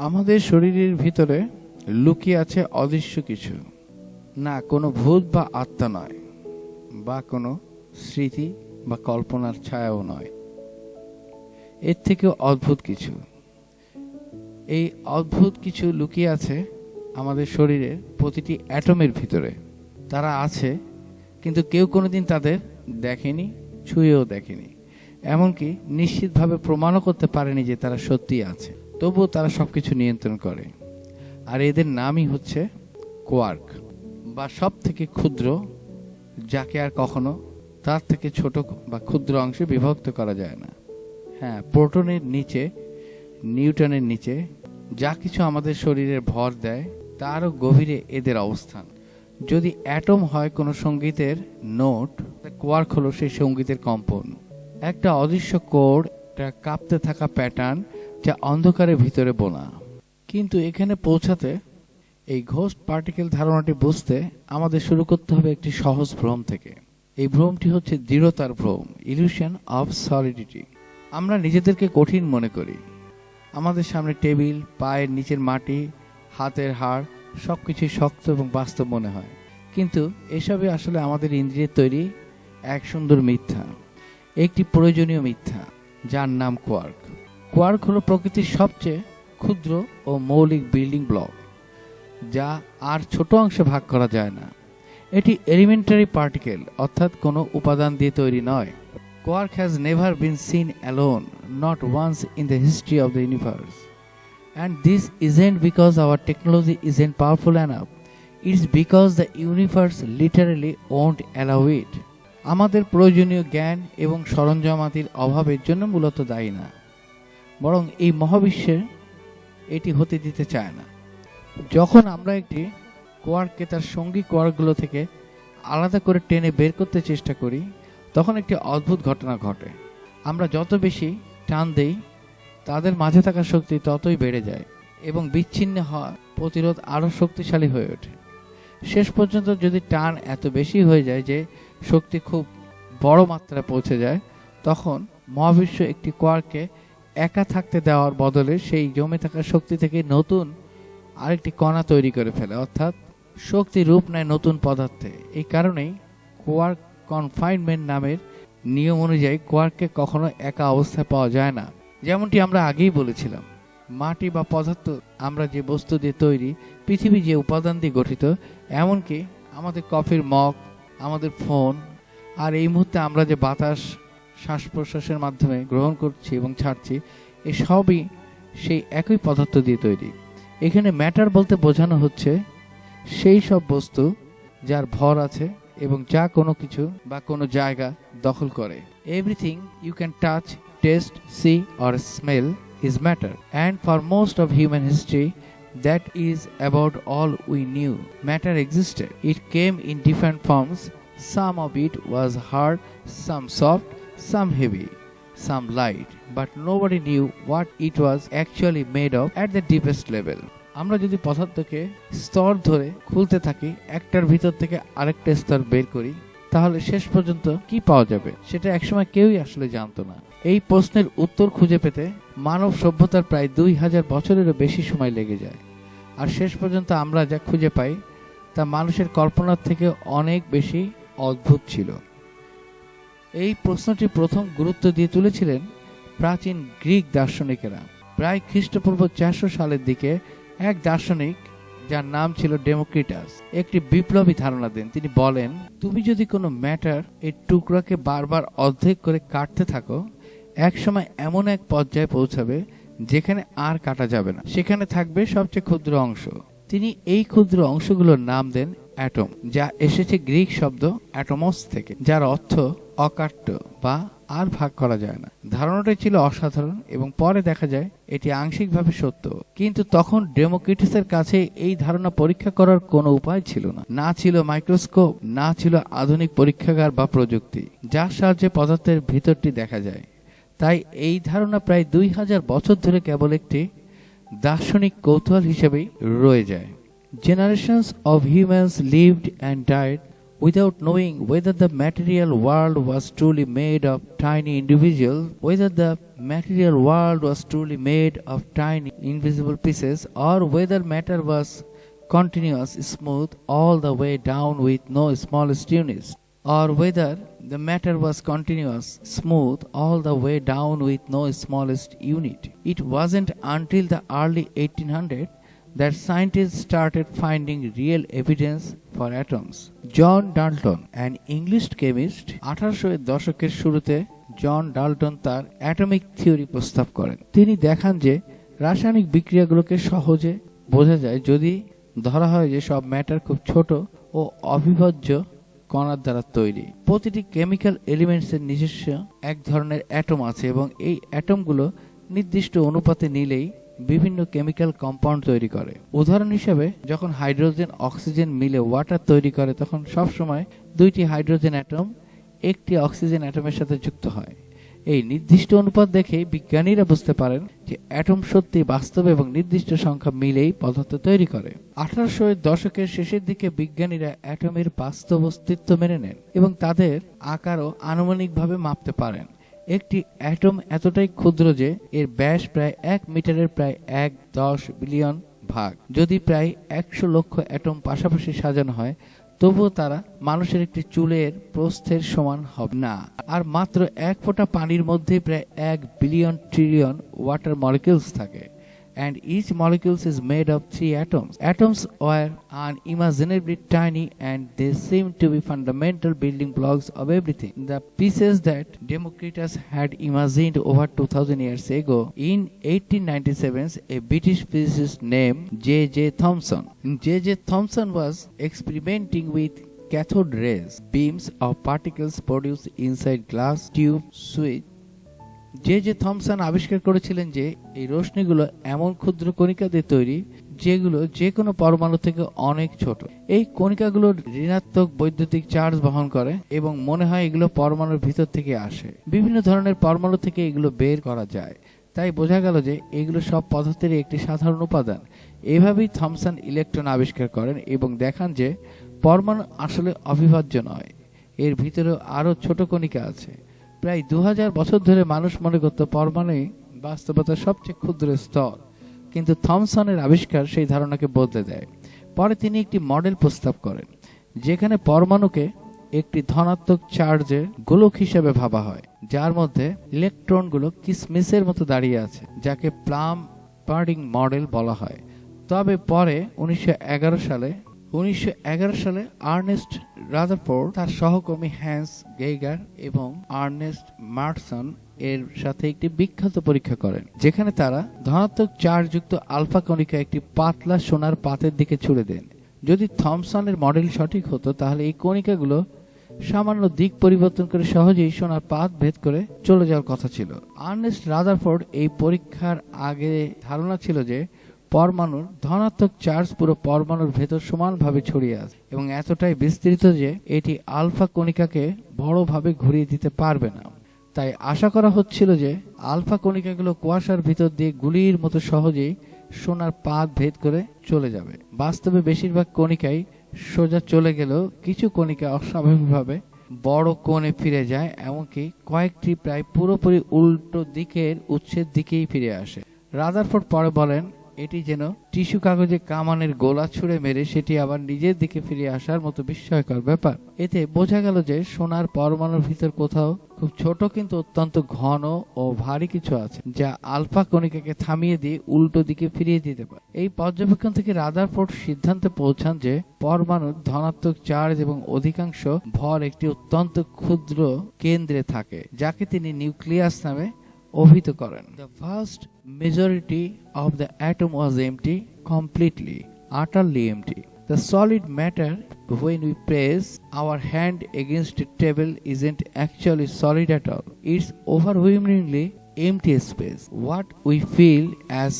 আমাদের শরীরের ভিতরে লুকিয়ে আছে অদৃশ্য কিছু, না কোনো ভূত বা আত্মা নয়, বা কোনো স্মৃতি বা কল্পনার ছায়াও নয়, এর থেকেও অদ্ভুত কিছু। এই অদ্ভুত কিছু লুকিয়ে আছে আমাদের শরীরের প্রতিটি অ্যাটমের ভিতরে। তারা আছে, কিন্তু কেউ কোনোদিন তাদের দেখেনি, ছুঁয়েও দেখেনি, এমনকি নিশ্চিতভাবে প্রমাণও করতে পারেনি যে তারা সত্যিই আছে। তবুও তারা সবকিছু নিয়ন্ত্রণ করে, আর এদের নামই হচ্ছে কোয়ার্ক, বা সব থেকে ক্ষুদ্র, যাকে আর কখনো তার থেকে ছোট বা ক্ষুদ্র অংশে বিভক্ত করা যায় না। হ্যাঁ, প্রোটনের নিচে, নিউটনের নিচে যা কিছু আমাদের শরীরের ভর দেয় তারও গভীরে এদের অবস্থান। যদি অ্যাটম হয় কোনো সঙ্গীতের নোট, কোয়ার্ক হলো সেই সঙ্গীতের কম্পন, একটা অদৃশ্য কোড, একটা কাঁপতে থাকা প্যাটার্ন যা অন্ধকারের ভিতরে বোনা। কিন্তু এখানে পৌঁছাতে, এই ঘোস্ট পার্টিকেল ধারণাটি বুঝতে আমাদের শুরু করতে হবে একটি সহজ ভ্রম থেকে। এই ভ্রমটি হচ্ছে দৃঢ়তার ভ্রম, ইলিউশন অফ সলিডিটি। আমরা নিজেদেরকে কঠিন মনে করি। আমাদের সামনে টেবিল, পায়ের নিচের মাটি, হাতের হাড় সবকিছুই শক্ত এবং বাস্তব মনে হয়, কিন্তু এসবই আসলে আমাদের ইন্দ্রিয়ের তৈরি এক সুন্দর মিথ্যা, একটি প্রয়োজনীয় মিথ্যা, যার নাম কোয়ার্ক। কোয়ার্ক হলো প্রকৃতির সবচেয়ে ক্ষুদ্র ও মৌলিক বিল্ডিং ব্লক, যা আর ছোট অংশে ভাগ করা যায় না। এটি এলিমেন্টারি পার্টিকেল, অর্থাৎ কোনো উপাদান দিয়ে তৈরি নয়। Quark has never been seen alone, not once in the history of the universe. And this isn't because our technology isn't powerful enough. It's because the universe literally won't allow it. আমাদের প্রয়োজনীয় জ্ঞান এবং সরঞ্জামাতির অভাবের জন্য মূলত দায়ী না, বরং এই মহাবিশ্বে এটি হতে দিতে চায় না। যখন আমরা একটি কোয়ার্ককে তার সঙ্গী কোয়ার্কগুলো থেকে আলাদা করে টেনে বের করতে চেষ্টা করি, তখন একটি অদ্ভুত ঘটনা ঘটে। আমরা যত বেশি টান দেই, তাদের মাঝে থাকা শক্তি ততই বেড়ে যায় এবং বিচ্ছিন্ন হওয়া প্রতিরোধ আরও শক্তিশালী হয়ে ওঠে। শেষ পর্যন্ত যদি টান এত বেশি হয়ে যায় যে শক্তি খুব বড় মাত্রায় পৌঁছে যায়, তখন মহাবিশ্ব একটি কোয়ার্ককে একা থাকতে দেওয়ার বদলে সেই জমে থাকা শক্তি থেকে নতুন আরেকটি কণা তৈরি করে ফেলে, অর্থাৎ শক্তি রূপ নেয় নতুন পদার্থে। এই কারণেই কোয়ার্ক কনফাইনমেন্ট নামের নিয়ম অনুযায়ী কোয়ার্ককে কখনো একা অবস্থায় পাওয়া যায় না। যেমনটি আমরা আগেই বলেছিলাম, মাটি বা পদার্থ, আমরা যে বস্তু দিয়ে তৈরি, পৃথিবী যে উপাদান দিয়ে গঠিত, এমনকি আমাদের কফির মগ, আমাদের ফোন, আর এই মুহূর্তে আমরা যে বাতাস শ্বাস প্রশ্বাসের মাধ্যমে গ্রহণ করছি এবং ছাড়ছি, এসবই সেই একই পদার্থ দিয়ে তৈরি। এখানে ম্যাটার বলতে বোঝানো হচ্ছে সেই সব বস্তু যার ভর আছে এবং যা কোনো কিছু বা কোনো জায়গা দখল করে। Everything you can touch, taste, see or smell is matter, and for most of human history that is about all we knew. Matter existed. It came in different forms. Some of it was hard, some soft, some heavy, some light, but nobody knew what it was actually made of at the deepest level. আমরা যদি পদার্থকে স্তর ধরে খুলতে থাকি, একটার ভিতর থেকে আরেকটা স্তর বের করি, তাহলে শেষ পর্যন্ত কি পাওয়া যাবে সেটা একসময় কেউই আসলে জানতো না। এই প্রশ্নের উত্তর খুঁজে পেতে মানব সভ্যতার প্রায় 2000 বছরেরও বেশি সময় লেগে যায়, আর শেষ পর্যন্ত আমরা যা খুঁজে পাই তা মানুষের কল্পনার থেকে অনেক বেশি অদ্ভুত ছিল। এই প্রশ্নটি প্রথম গুরুত্ব দিয়ে তুলেছিলেন প্রাচীন গ্রিক দার্শনিকেরা। প্রায় খ্রিস্টপূর্ব 400 সালের দিকে এক দার্শনিক, যার নাম ছিল ডেমোক্রিটাস, একটি বিপ্লবী ধারণা দেন। তিনি বলেন, তুমি যদি কোনো ম্যাটার এই টুকরাকে বারবার অর্ধেক করে কাটতে থাকো, এক সময় এমন এক পর্যায়ে পৌঁছাবে যেখানে আর কাটা যাবে না, সেখানে থাকবে সবচেয়ে ক্ষুদ্র অংশ। তিনি এই ক্ষুদ্র অংশগুলোর নাম দেন অ্যাটম, যা এসেছে গ্রিক শব্দ অ্যাটমস থেকে, যার অর্থ অকাট্য বা আর ভাগ করা যায় না। ধারণাটি ছিল অসাধারণ এবং পরে দেখা যায় এটি আংশিকভাবে সত্য, কিন্তু তখন ডেমোক্রিটাসের কাছে এই ধারণা পরীক্ষা করার কোনো উপায় ছিল না। না ছিল মাইক্রোস্কোপ, না ছিল আধুনিক পরীক্ষাগার বা প্রযুক্তি যার সাহায্যে পদার্থের ভিতরটি দেখা যায়। তাই এই ধারণা প্রায় 2000 বছর ধরে কেবল একটি দার্শনিক কৌতূহল হিসেবেই রয়ে যায়। Generations of humans lived and died Without knowing whether the material world was truly made of tiny individuals, whether the material world was truly made of tiny invisible pieces, or whether matter was continuous, smooth all the way down with no smallest units, or whether the matter was continuous, smooth all the way down with no smallest unit. It wasn't until the early 1800s that scientists started finding real evidence for atoms. John Dalton, an English chemist, 1800 দশকের শুরুতে John Dalton তার atomic theory প্রস্তাব করেন। তিনি দেখান যে রাসায়নিক বিক্রিয়াগুলোকে সহজে বোঝা যায় যদি ধরা হয় যে সব ম্যাটার খুব ছোট ও অবিভাজ্য কণার দ্বারা তৈরি। প্রতিটি কেমিক্যাল এলিমেন্টসের নিজস্ব এক ধরনের অ্যাটম আছে এবং এই অ্যাটমগুলো নির্দিষ্ট অনুপাতে নিলেই বিভিন্ন কেমিক্যাল কম্পাউন্ড তৈরি করে। উদাহরণ হিসেবে যখন হাইড্রোজেন অক্সিজেন মিলে ওয়াটার তৈরি করে তখন সবসময় দুইটি হাইড্রোজেন অ্যাটম একটি অক্সিজেন অ্যাটমের সাথে যুক্ত হয়। এই নির্দিষ্ট অনুপাত দেখে বিজ্ঞানীরা বুঝতে পারেন যে অ্যাটম সত্যি বাস্তব এবং নির্দিষ্ট সংখ্যা মিলেই পদার্থ তৈরি করে। 1800 দশকের শেষের দিকে বিজ্ঞানীরা অ্যাটমের বাস্তব অস্তিত্ব মেনে নেন এবং তাদের আকারও আনুমানিকভাবে মাপতে পারেন। একটি অ্যাটম এতটাই ক্ষুদ্র যে এর ব্যাস প্রায় 1 মিটারের প্রায় 1/10 বিলিয়ন ভাগ। যদি প্রায় 100 লক্ষ অ্যাটম পাশাপাশি সাজানো হয় তবুও তারা মানুষের একটি চুলের প্রস্থের সমান হবে না। আর মাত্র 1 ফোঁটা পানির মধ্যে প্রায় 1 বিলিয়ন ট্রিলিয়ন ওয়াটার মলিকিউলস থাকে। And each molecule is made of 3 atoms. Atoms were unimaginably tiny and they seem to be fundamental building blocks of everything. The pieces that Democritus had imagined over 2000 years ago. In 1897, a British physicist named J.J. Thomson. J.J. Thomson was experimenting with cathode rays, beams of particles produced inside glass tube switch. J.J. Thomson আবিষ্কার করেছিলেন যে এই রশ্মিগুলো এমন ক্ষুদ্র কণিকা দিয়ে তৈরি যেগুলো যে কোনো পরমাণু থেকে অনেক ছোট। এই কণিকাগুলো ঋণাত্মক বৈদ্যুতিক চার্জ বহন করে এবং মনে হয় এগুলো পরমাণুর ভিতর থেকে আসে। বিভিন্ন ধরনের পরমাণু থেকে এগুলো বের করা যায়, তাই বোঝা গেল যে এগুলো সব পদার্থেরই একটি সাধারণ উপাদান। এভাবেই থমসন ইলেকট্রন আবিষ্কার করেন এবং দেখান যে পরমাণু আসলে অবিভাজ্য নয়, এর ভিতরে আরো ছোট কণিকা আছে। প্রায় 2000 বছর ধরে মানুষ মনে করত পরমাণুই বাস্তবতার সবচেয়ে ক্ষুদ্র স্তর, কিন্তু থমসনের আবিষ্কার সেই ধারণাকে বদলে দেয়। পরে তিনি একটি মডেল প্রস্তাব করেন যেখানে পরমাণুকে একটি ধনাত্মক চার্জের গোলক হিসেবে ভাবা হয় যার মধ্যে ইলেকট্রনগুলো কিসমিসের মতো দাঁড়িয়ে আছে, যাকে প্লাম পার্ডিং মডেল বলা হয়। তবে পরে 1911 সালে আর্নেস্ট রাদারফোর্ড তার সহকর্মী হ্যান্স গেইগার এবং আর্নেস্ট মার্টসন এর সাথে একটি বিখ্যাত পরীক্ষা করেন যেখানে তারা ধনাত্মক চার্জযুক্ত আলফা কণিকা একটি পাতলা সোনার পাতের দিকে ছুড়ে দেন। যদি থমসনের মডেল সঠিক হতো তাহলে এই কণিকাগুলো সামান্য দিক পরিবর্তন করে সহজেই সোনার পাত ভেদ করে চলে যাওয়ার কথা ছিল। আর্নেস্ট রাদারফোর্ড এই পরীক্ষার আগে ধারণা ছিল যে পরমাণুর ধনাত্মক চার্জ পুরো পরমাণুর ভেতর সমানভাবে ছড়িয়ে আছে এবং এতটাই বিস্তৃত যে এটি আলফা কণিকাকে বড়ভাবে ঘুরিয়ে দিতে পারবে না। তাই আশা করা হচ্ছিল যে আলফা কণিকাগুলো কুয়াশার ভিতর দিয়ে গুলির মতো সহজেই সোনার পাত ভেদ করে চলে যাবে। বাস্তবে বেশিরভাগ কণিকাই সোজা চলে গেলেও কিছু কণিকা অস্বাভাবিকভাবে বড় কোণে ফিরে যায়, এমনকি কয়েকটি প্রায় পুরোপুরি উল্টো দিকের উৎসের দিকেই ফিরে আসে। রাদারফোর্ড পরে বলেন এটি যেন টিস্যু কাগজে কামানের গোলা ছুঁড়ে মেরে সেটি আবার নিজের দিকে ফিরে আসার মতো বিস্ময়কর ব্যাপার। এতে বোঝা গেল যে সোনার পরমাণুর ভিতর কোথাও খুব ছোট কিন্তু অত্যন্ত ঘন ও ভারী কিছু আছে যা আলফা কণিকাকে থামিয়ে দিয়ে উল্টো দিকে ফিরিয়ে দিতে পারে। এই পর্যবেক্ষণ থেকে রাদারফোর্ড সিদ্ধান্তে পৌঁছান যে পরমাণুর ধনাত্মক চার্জ এবং অধিকাংশ ভর একটি অত্যন্ত ক্ষুদ্র কেন্দ্রে থাকে যাকে তিনি নিউক্লিয়াস নামে অভিহিত করেন। The vast majority of the atom was empty, completely, utterly empty. The solid matter, when we press our hand against a table, isn't actually solid at all. It's overwhelmingly empty space. What we feel as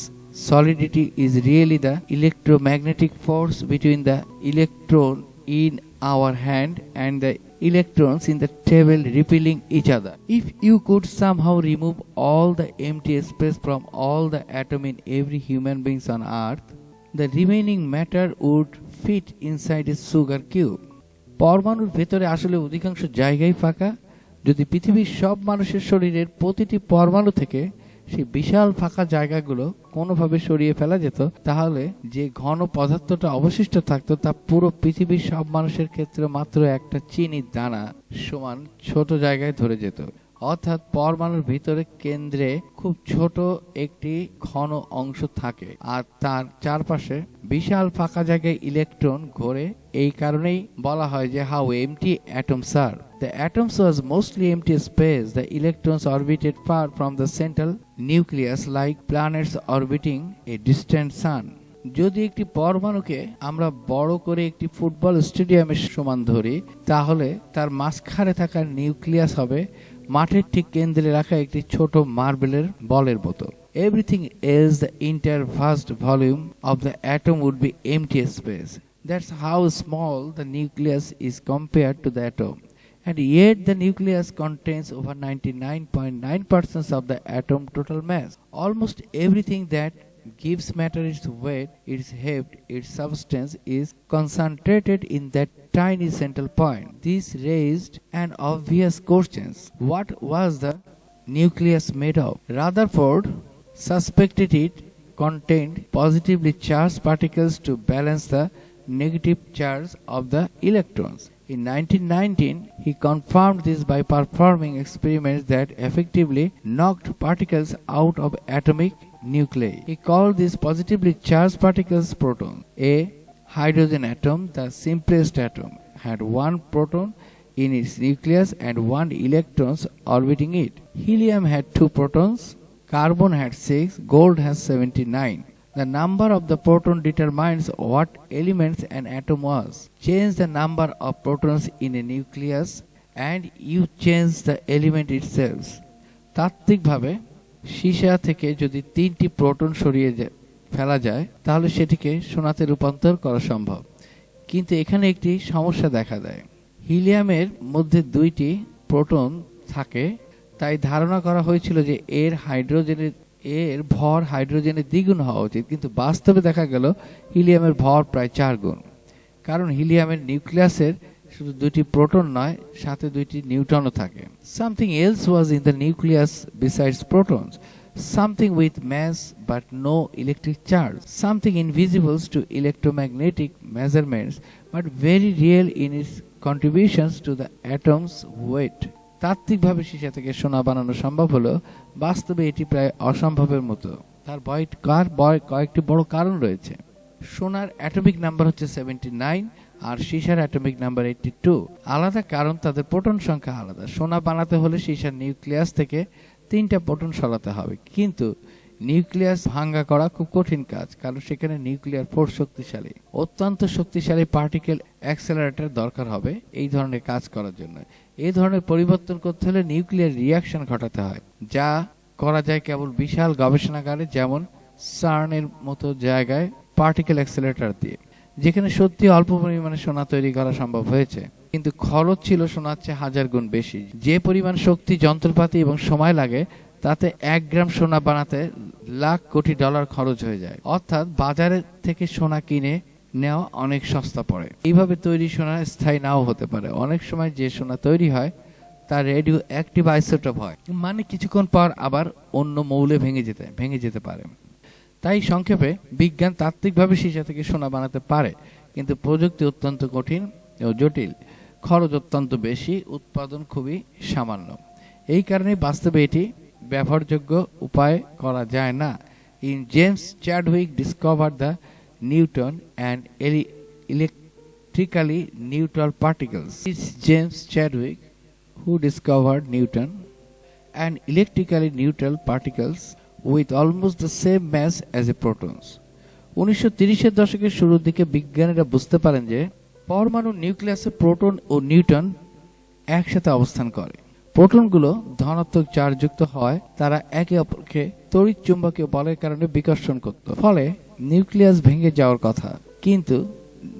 solidity is really the electromagnetic force between the electron in our hand and the electrons in the table repelling each other. If you could somehow remove all the empty space from all the atom in every human being on earth, the remaining matter would fit inside a sugar cube. পরমাণুর ভেতরে আসলে অধিকাংশ জায়গাই ফাঁকা। যদি পৃথিবীর সব মানুষের শরীরের প্রতিটি পরমাণু থেকে সেই বিশাল ফাঁকা জায়গাগুলো কোনোভাবে সরিয়ে ফেলা যেত, তাহলে যে ঘন পদার্থটা অবশিষ্ট থাকতো তা পুরো পৃথিবীর সব মানুষের ক্ষেত্রে মাত্র একটা চিনির দানা সমান ছোট জায়গায় ধরে যেত। অর্থাৎ পরমাণুর ভিতরে কেন্দ্রে খুব ছোট একটি ঘন অংশ থাকে আর তার চারপাশে বিশাল ফাঁকা জায়গায় ইলেকট্রন ঘোরে। এই কারণেই বলা হয় যে how empty atoms are. The atoms was mostly empty space. The electrons orbited far from the central nucleus like planets orbiting a distant sun. যদি একটি পরমাণুকে আমরা বড় করে একটি ফুটবল স্টেডিয়ামের সমান ধরি, তাহলে তার মাঝখানে থাকা নিউক্লিয়াস হবে মাঠের ঠিক কেন্দ্রে রাখা একটি ছোট মার্বেলের বলের মতো। Everything else, the entire vast volume of the atom would be empty space. That's how small the nucleus is compared to the atom. And yet the nucleus contains over 99.9% of the atom total mass. Almost everything that gives matter its weight, its heft, its substance is concentrated in that tiny central point. This raised an obvious question. What was the nucleus made of? Rutherford suspected it contained positively charged particles to balance the negative charge of the electrons. In 1919, he confirmed this by performing experiments that effectively knocked particles out of atomic nuclei. He called these positively charged particles protons. A hydrogen atom, the simplest atom, had one proton in its nucleus and one electron orbiting it. Helium had 2 protons, carbon had 6, gold has 79. The number of the proton determines what elements an atom was. Change the number of protons in a nucleus and you change the element itself. তাত্ত্বিকভাবে সীসা থেকে যদি 3টি proton সরিয়ে ফেলা যায় তাহলে সেটিকে সোনাতে রূপান্তর করা সম্ভব। কিন্তু এখানে একটি সমস্যা দেখা দেয়। হিলিয়ামের মধ্যে 2টি প্রোটন থাকে, তাই ধারণা করা হয়েছিল যে এর ভর হাইড্রোজেনের দ্বিগুণ হওয়া উচিত, কিন্তু বাস্তবে দেখা গেল হিলিয়ামের ভর প্রায় 4 গুণ। কারণ হিলিয়ামের নিউক্লিয়াসের শুধু 2টি প্রোটন নয়, সাথে 2টি নিউট্রনও থাকে। Something else was in the nucleus besides protons, something with mass but no electric charge, something invisible to electromagnetic measurements but very real in its contributions to the atom's weight. তাত্ত্বিকভাবে সীসা থেকে সোনা বানানো সম্ভব হলো, বাস্তবে এটি প্রায় অসম্ভবের মতো। তার কয়েকটি বড় কারণ রয়েছে। সোনার অ্যাটমিক নাম্বার হচ্ছে 79 আর সীসার অ্যাটমিক নাম্বার 82। আলাদা কারণ তাদের প্রোটন সংখ্যা আলাদা। সোনা বানাতে হলে সীসার নিউক্লিয়াস থেকে 3টা প্রোটন সরাতে হবে, কিন্তু নিউক্লিয়াস ভাঙ্গা করা খুব কঠিন কাজ, কারণ সেখানে নিউক্লিয়ার ফোর্স শক্তিশালী। অত্যন্ত শক্তিশালী পার্টিকেল অ্যাক্সেলারেটর দরকার হবে এই ধরনের কাজ করার জন্য। এই ধরনের পরিবর্তন করতে হলে নিউক্লিয়ার রিঅ্যাকশন ঘটাতে হয়, যা করা যায় কেবল বিশাল গবেষণাগারে, যেমন সার্নের মতো জায়গায় পার্টিকেল অ্যাক্সেলারেটর দিয়ে, যেখানে সত্যি অল্প পরিমাণে সোনা তৈরি করা সম্ভব হয়েছে, কিন্তু খরচ ছিল সোনার চেয়ে 1000 গুণ বেশি। যে পরিমাণ শক্তি, যন্ত্রপাতি এবং সময় লাগে তাতে 1 গ্রাম সোনা বানাতে লাখ কোটি ডলার খরচ হয়ে যায়। অর্থাৎ বাজারে থেকে সোনা কিনে নেওয়া অনেক সস্তা পড়ে। এইভাবে তৈরি সোনা স্থায়ী নাও হতে পারে। অনেক সময় যে সোনা তৈরি হয় তার রেডিও অ্যাক্টিভ আইসোটোপ হয়, মানে কিছুক্ষণ পর আবার অন্য মৌলে ভেঙে যেতে পারে। তাই সংক্ষেপে, বিজ্ঞান তাত্ত্বিকভাবে সীসা থেকে সোনা বানাতে পারে, কিন্তু প্রযুক্তি অত্যন্ত কঠিন ও জটিল, খরচ অত্যন্ত বেশি, উৎপাদন খুবই সামান্য। এই কারণে বাস্তবে এটি ব্যবহারযোগ্য উপায় করা যায় না। In James Chadwick discovered the Newton and electrically neutral particles. It's James Chadwick who discovered Newton and electrically neutral particles with almost the same mass as the protons. 1930 দশকের শুরুর দিকে বিজ্ঞানীরা বুঝতে পারেন যে পরমাণু নিউক্লিয়াসে প্রোটন ও নিউট্রন একসাথে অবস্থান করে। প্রোটনগুলো ধনাত্মক চার্জযুক্ত হয়, তারা একে অপরকে তড়িৎ চুম্বকীয় বলের কারণে বিকর্ষণ করত, ফলে নিউক্লিয়াস ভেঙে যাওয়ার কথা। কিন্তু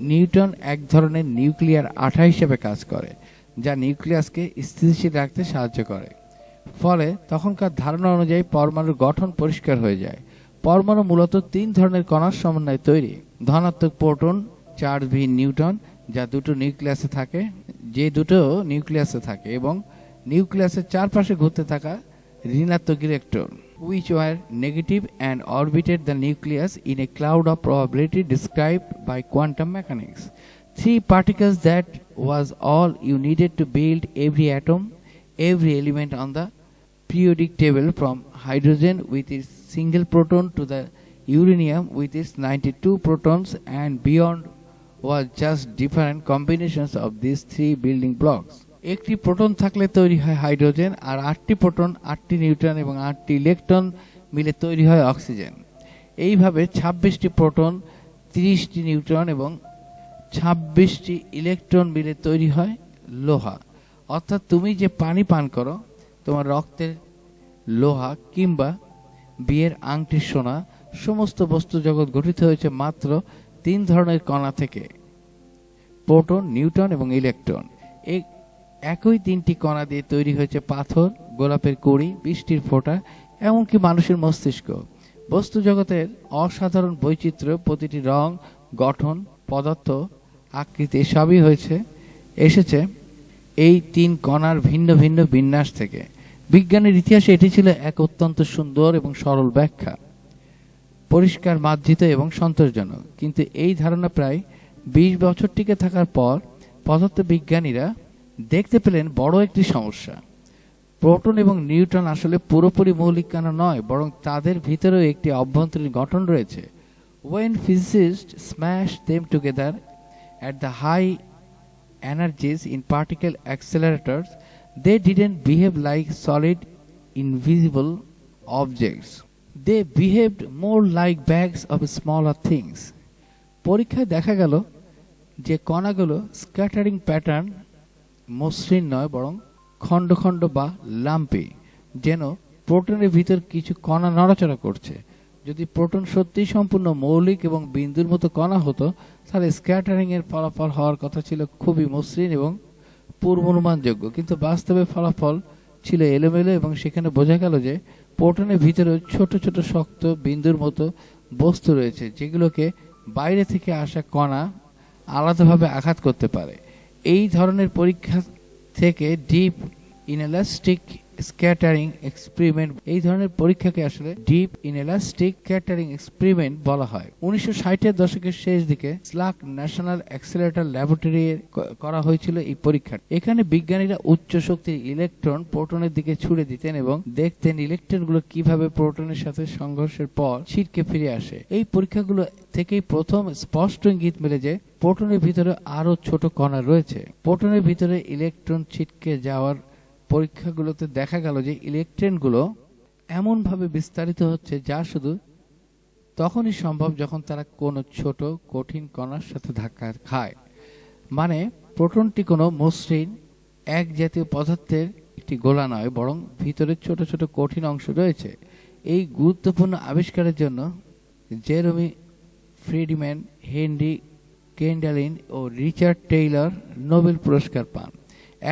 নিউট্রন এক ধরনের নিউক্লিয়ার আঠা হিসেবে কাজ করে, যা নিউক্লিয়াসকে স্থিতিশীল রাখতে সাহায্য করে। ফলে তখনকার ধারণা অনুযায়ী পরমাণুর গঠন পরিষ্কার হয়ে যায়। পরমাণু মূলত 3 ধরনের কণার সমন্বয়ে তৈরি: ধনাত্মক প্রোটন চার্জবিহীন নিউট্রন যা দুটো নিউক্লিয়াসে থাকে, এবং নিউক্লিয়াসের চারপাশে ঘুরতে থাকা ঋণাত্মক electron, which were negative and orbited the nucleus in a cloud of probability described by quantum mechanics. Three particles, that was all you needed to build every atom, every element on the periodic table, from hydrogen with its single proton to the uranium with its 92 protons and beyond, was just different combinations of these three building blocks. একটি proton থাকলে তৈরি হয় hydrogen, আর 8টি proton, 8টি neutron এবং 8টি electron মিলে তৈরি হয় অক্সিজেন। এইভাবে 26টি প্রোটন, 30টি নিউট্রন এবং 26টি ইলেকট্রন মিলে তৈরি হয় লোহা। অর্থাৎ তুমি যে পানি পান করো, তোমার রক্তের লোহা কিংবা বিয়ের আংটির সোনা, সমস্ত বস্তু জগৎ গঠিত হয়েছে মাত্র 3 ধরনের কণা থেকে, প্রোটন, নিউট্রন এবং ইলেকট্রন। একই 3টি কণা দিয়ে তৈরি হয়েছে পাথর, গোলাপের কুঁড়ি, বৃষ্টির ফোঁটা, এমনকি মানুষের মস্তিষ্ক। বস্তু জগতের অসাধারণ বৈচিত্র্য, প্রতিটি রং, গঠন, পদার্থ, আকৃতি সবই এসেছে এই 3 কণার ভিন্ন ভিন্ন বিন্যাস থেকে। বিজ্ঞানের ইতিহাসে এটি ছিল এক অত্যন্ত সুন্দর এবং সরল ব্যাখ্যা, পরিষ্কার, মার্জিত এবং সন্তোষজনক। কিন্তু এই ধারণা প্রায় 20 বছর টিকে থাকার পর পদার্থবিজ্ঞানীরা দেখতে পেলেন বড় একটি সমস্যা। প্রোটন এবং নিউট্রন আসলে পুরোপুরি মৌলিক কণা নয়, বরং তাদের ভিতরেও একটি অভ্যন্তরীণ গঠন রয়েছে। When physicists smashed them together at the high energies in particle accelerators, they didn't behave like solid, invisible objects. They behaved more like bags of smaller things. পরীক্ষায় দেখা গেল যে কণাগুলো স্ক্যাটারিং প্যাটার্ন মসৃণ নয়, বরং খণ্ড খণ্ড বা লাম্পি, যেন প্রোটনের ভিতর কিছু কণা নড়াচড়া করছে। যদি প্রোটন সত্যিই সম্পূর্ণ মৌলিক এবং বিন্দুর মতো কণা হতো, তাহলে স্ক্যাটারিং এর ফলাফল হওয়ার কথা ছিল খুবই মসৃণ এবং পূর্বানুমানযোগ্য। কিন্তু বাস্তবে ফলাফল ছিল এলোমেলো, এবং সেখানে বোঝা গেল যে প্রোটনের ভিতরে ছোট ছোট শক্ত বিন্দুর মতো বস্তু রয়েছে, যেগুলোকে বাইরে থেকে আসা কণা আলাদাভাবে আঘাত করতে পারে। এই ধরনের পরীক্ষা থেকে ডিপ ইনএলাস্টিক স্ক্যাটারিং এক্সপেরিমেন্ট, এই ধরনের পরীক্ষাকে আসলে ডিপ ইনএলাস্টিক স্ক্যাটারিং এক্সপেরিমেন্ট বলা হয়। 1960-এর দশকের শেষ দিকে স্লাক ন্যাশনাল অ্যাক্সিলারেটর ল্যাবরেটরি করা হয়েছিল এই পরীক্ষা। এখানে বিজ্ঞানীরা উচ্চ শক্তির ইলেকট্রন প্রোটনের দিকে ছুড়ে দিতেন এবং দেখতেন ইলেকট্রনগুলো কিভাবে প্রোটনের সাথে সংঘর্ষের পর ছিটকে ফিরে আসে। এই পরীক্ষাগুলো থেকেই প্রথম স্পষ্ট ইঙ্গিত মেলে যে প্রোটনের ভিতরে আরো ছোট কণা রয়েছে। প্রোটনের ভিতরে ইলেকট্রন ছিটকে যাওয়ার পরীক্ষাগুলোতে দেখা গেল যে ইলেকট্রনগুলো এমনভাবে বিস্তারিত হচ্ছে যা শুধু তখনই সম্ভব যখন তারা কোনো ছোট কঠিন কণার সাথে ধাক্কা খায়। মানে প্রোটনটি কোনো মসৃণ এক জাতীয় পদার্থের একটি গোলা নয়, বরং ভিতরে ছোট ছোট কঠিন অংশ রয়েছে। এই গুরুত্বপূর্ণ আবিষ্কারের জন্য জেরেমি ফ্রিডম্যান, হেনরি কেন্ডালিন ও রিচার্ড টেইলর নোবেল পুরস্কার পান।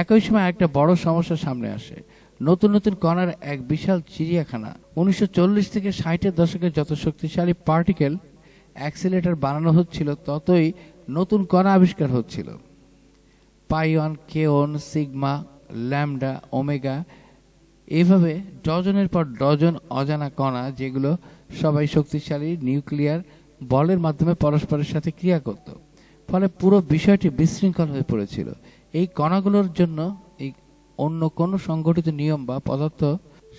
একই সময় একটা বড় সমস্যা সামনে আসে, নতুন নতুন কণার এক বিশাল চিড়িয়াখানা। 1940 থেকে 60-এর দশকে যত শক্তিশালী পার্টিকেল অ্যাক্সিলারেটর বানানো হচ্ছিল, ততই নতুন কণা আবিষ্কার হচ্ছিল। পাইওয়ান, কেওন, সিগমা, ল্যামডা, ওমেগা, এভাবে ডজনের পর ডজন অজানা কণা, যেগুলো সবাই শক্তিশালী নিউক্লিয়ার বলের মাধ্যমে পরস্পরের সাথে ক্রিয়া করত। ফলে পুরো বিষয়টি বিশৃঙ্খল হয়ে পড়েছিল। এই কণাগুলোর জন্য এই অন্য কোনো সংগঠিত নিয়ম বা পদার্থ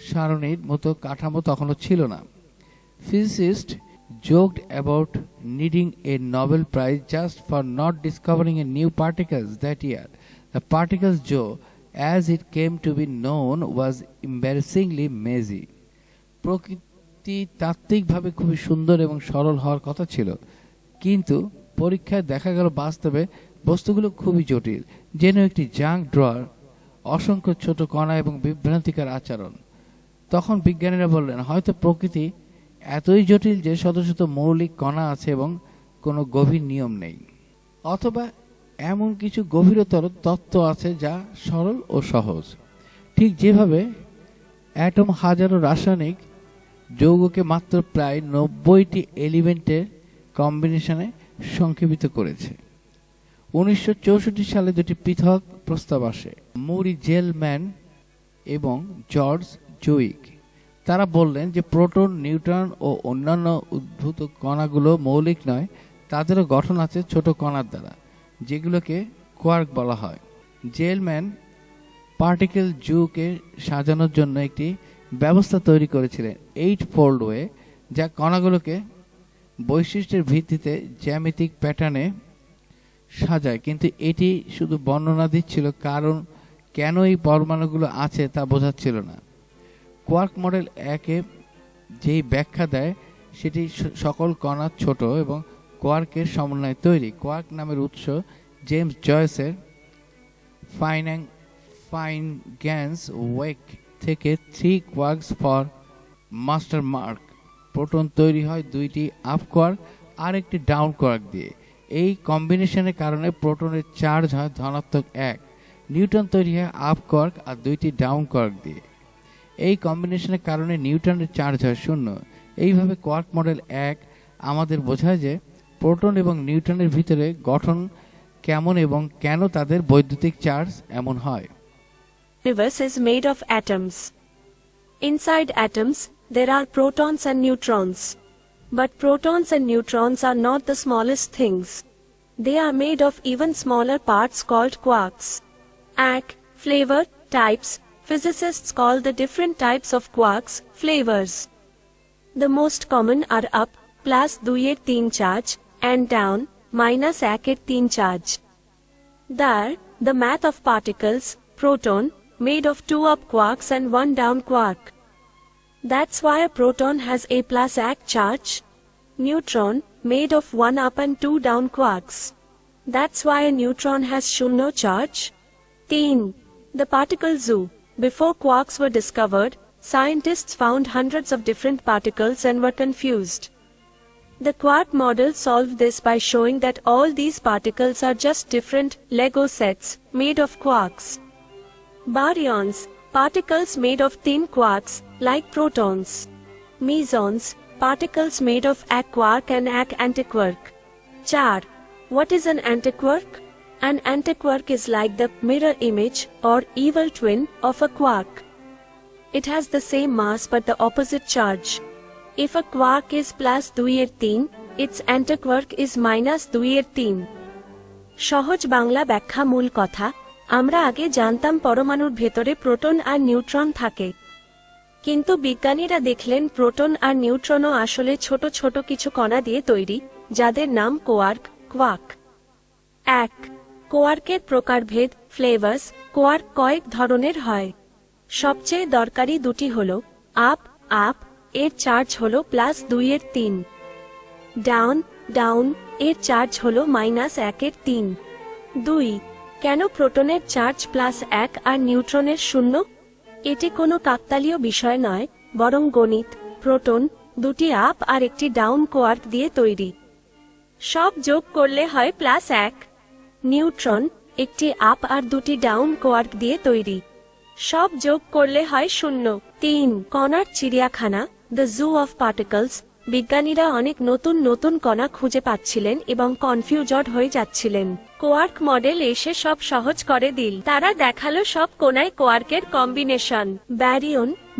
সারণীর মতো কাঠামো তখনও ছিল না। Physicists joked about needing a Nobel Prize just for not discovering a new particles that year. The particles Joe, as it came to be known, was embarrassingly mazy. প্রকৃতি তাত্ত্বিকভাবে খুবই সুন্দর এবং সরল হওয়ার কথা ছিল, কিন্তু পরীক্ষায় দেখা গেল বাস্তবে বস্তুগুলো খুবই জটিল, যেন একটি জাঙ্ক ড্রয়ার, অসংখ্য ছোট কণা এবং বিভ্রান্তিকর আচরণ। তখন বিজ্ঞানীরা বললেন, হয়তো প্রকৃতি এতই জটিল যে শত শত মৌলিক কণা আছে এবং কোনো গভীর নিয়ম নেই, অথবা এমন কিছু গভীরতর তত্ত্ব আছে যা সরল ও সহজ। ঠিক যেভাবে অ্যাটম হাজারো রাসায়নিক যৌগকে মাত্র প্রায় 90টি এলিমেন্টের কম্বিনেশনে সংক্ষেপিত করেছে। 1964 সালে দুটি পৃথক প্রস্তাব আসে মুরি জেলম্যান এবং জর্জ জুইক। তারা বললেন যে প্রোটন, নিউট্রন ও অন্যান্য উদ্ভূত কণাগুলো মৌলিক নয়, তাদেরও গঠন আছে ছোট কণার দ্বারা, যেগুলোকে কোয়ার্ক বলা হয়। জেলম্যান পার্টিকেল জুকে সাজানোর জন্য একটি ব্যবস্থা তৈরি করেছিলেন, 8-fold ওয়ে, যা কণাগুলোকে বৈশিষ্ট্যের ভিত্তিতে জ্যামিতিক প্যাটার্নে সাজায়। কিন্তু এটি শুধু বর্ণনা দিচ্ছিল, কারণ কেন এই পরমাণুগুলো আছে তা বোঝাচ্ছিল না। কোয়ার্ক মডেল একে যেই ব্যাখ্যা দেয় সেটি সকল কণা ছোট এবং কোয়ার্কের সমন্বয়ে তৈরি। কোয়ার্ক নামের উৎস জেমস জয়েসের ফাইনগ্যান্স ওয়েক থেকে 3 quarks for master mark. Proton তৈরি হয় 2টি আপ কোয়ার্ক আর একটি ডাউন কোয়ার্ক দিয়ে। এই কম্বিনেশনের কারণে প্রোটনের চার্জ হয় ধনাত্মক 1। নিউট্রন তৈরি হয় আপ কোয়ার্ক আর 2টি ডাউন কোয়ার্ক দিয়ে। এই কম্বিনেশনের কারণে নিউট্রনের চার্জ হয় 0। এইভাবে কোয়ার্ক মডেল 1 আমাদের বোঝায় যে প্রোটন এবং নিউট্রনের ভিতরে গঠন কেমন এবং কেন তাদের বৈদ্যুতিক চার্জ এমন হয়। Universe is made of atoms. Inside atoms, there are protons and neutrons. But protons and neutrons are not the smallest things. They are made of even smaller parts called quarks. Flavor, types. Physicists call the different types of quarks flavors. The most common are up, +2 charge, and down, -1 charge. There, the math of particles, proton, made of 2 up quarks and 1 down quark. That's why a proton has a+1 charge. Neutron, made of 1 up and 2 down quarks. That's why a neutron has 0 charge. 3. The particle zoo. Before quarks were discovered, scientists found hundreds of different particles and were confused. The quark model solved this by showing that all these particles are just different Lego sets made of quarks. Baryons, particles made of thin quarks like protons. Mesons, particles made of a quark and a antiquark. 4. What is an antiquark? An antiquark is like the mirror image or evil twin of a quark. It has the same mass but the opposite charge. If a quark is +2 its antiquark is -2 সহজ বাংলা ব্যাখ্যা। মূল কথা, আমরা আগে জানতাম পরমাণুর ভেতরে proton আর neutron থাকে, কিন্তু বিজ্ঞানীরা দেখলেন প্রোটন আর নিউট্রনও আসলে ছোট ছোট কিছু কণা দিয়ে তৈরি, যাদের নাম কোয়ার্ক, কোয়ার্ক। 1. কোয়ার্কের প্রকারভেদ, ফ্লেভার্স। কোয়ার্ক কয়েক ধরনের হয়। সবচেয়ে দরকারি দুটি হল আপ, এর চার্জ হল +2 ডাউন, এর চার্জ হল -1 2. কেন প্রোটনের চার্জ +1 আর নিউট্রনের 0? এটি কোনো কাকতালীয় বিষয় নয়, বরং গণিত। প্রোটন 2টি আপ আর একটি ডাউন কোয়ার্ক দিয়ে তৈরি। সব যোগ করলে হয় +1। নিউট্রন একটি আপ আর 2টি ডাউন কোয়ার্ক দিয়ে তৈরি। সব যোগ করলে হয় 0। 3. কণার চিড়িয়াখানা, দ্য জু অফ পার্টিকলস। বিজ্ঞানীরা অনেক নতুন নতুন কণা খুঁজে পাচ্ছিলেন এবং কনফিউজড হয়ে যাচ্ছিলেন। কোয়ার্ক মডেল এসে সব সহজ করে দিল। তারা দেখালো সব কোণায় কোয়ার্কের কম্বিনেশন।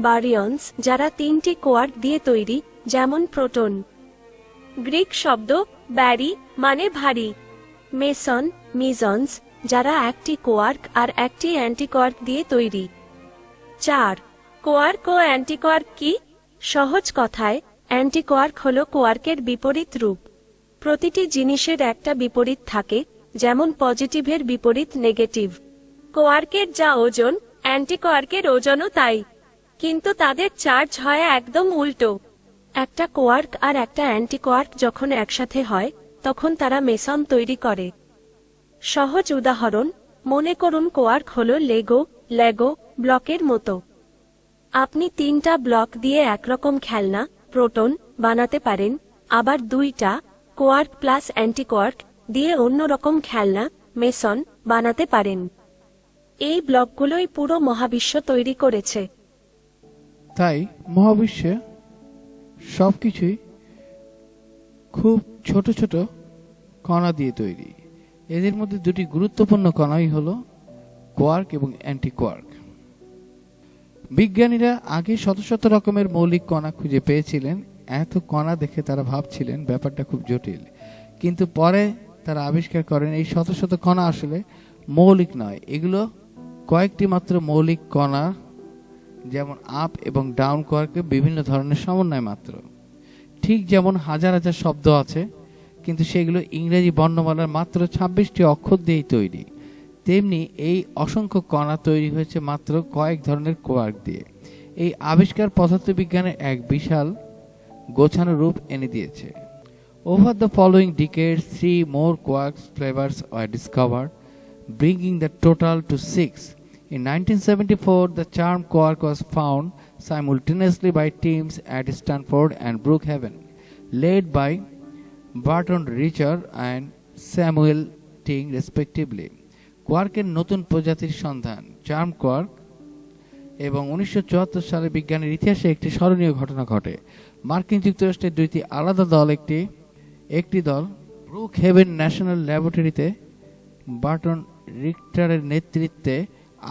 বারিয়নস, যারা 3টি কোয়ার্ক দিয়ে তৈরি, যেমন প্রোটন। গ্রিক শব্দ ব্যারি মানে ভারী। মেসন্স, যারা একটি কোয়ার্ক আর একটি অ্যান্টিকোয়ার্ক দিয়ে তৈরি। 4. কোয়ার্ক ও অ্যান্টিকোয়ার্ক কি? সহজ কথায়, অ্যান্টিকোয়ার্ক হল কোয়ার্কের বিপরীত রূপ। প্রতিটি জিনিসের একটা বিপরীত থাকে, যেমন পজিটিভের বিপরীত নেগেটিভ। কোয়ার্কের যা ওজন, অ্যান্টিকোয়ার্কের ওজনও তাই, কিন্তু তাদের চার্জ হয় একদম উল্টো। একটা কোয়ার্ক আর একটা অ্যান্টিকোয়ার্ক যখন একসাথে হয়, তখন তারা মেসন তৈরি করে। সহজ উদাহরণ, মনে করুন কোয়ার্ক হল লেগো ব্লকের মতো। আপনি 3টা ব্লক দিয়ে একরকম খেলনা, প্রোটন, বানাতে পারেন, আবার 2টা কোয়ার্ক প্লাস অ্যান্টিকোয়ার্ক দিয়ে অন্যরকম খেলনা, মেসন, বানাতে পারেন। এই ব্লকগুলোই পুরো মহাবিশ্ব তৈরি করেছে। তাই মহাবিশ্বে সবকিছুই খুব ছোট ছোট কণা দিয়ে তৈরি। এদের মধ্যে দুটি গুরুত্বপূর্ণ কণাই হলো কোয়ার্ক এবং অ্যান্টি কোয়ার্ক। বিজ্ঞানীরা আগে শত শত রকমের মৌলিক কণা খুঁজে পেয়েছিলেন। এত কণা দেখে তারা ভাবছিলেন ব্যাপারটা খুব জটিল, কিন্তু পরে তারা আবিষ্কার করেন এই শত শত কণা আসলে মৌলিক নয়, এগুলো কয়েকটি মাত্র মৌলিক কণা, যেমন আপ এবং ডাউন কোয়ার্কের বিভিন্ন ধরনের সমন্বয় মাত্র। ঠিক যেমন হাজার হাজার শব্দ আছে, কিন্তু সেগুলো ইংরেজি বর্ণমালার মাত্র 26টি অক্ষর দিয়েই তৈরি, তেমনি এই অসংখ্য কণা তৈরি হয়েছে মাত্র কয়েক ধরনের কোয়ার্ক দিয়ে। এই আবিষ্কার পদার্থবিজ্ঞানের এক বিশাল গোছানো রূপ এনে দিয়েছে। Over the following decades, 3 more quark flavors were discovered, bringing the total to 6. In 1974, the charm quark was found simultaneously by teams at Stanford and Brookhaven, led by Barton Richter and Samuel Ting respectively. কোয়ার্কের নতুন প্রজাতির সন্ধান, charm quark, এবং 1974 সালে বিজ্ঞানের ইতিহাসে একটি স্মরণীয় ঘটনা ঘটে। মার্কিন যুক্তরাষ্ট্রের দুইটি আলাদা দল, একটি দল ব্রুক হেভেন ন্যাশনাল ল্যাবরেটরিতে বার্টন রিক্টারের নেতৃত্বে,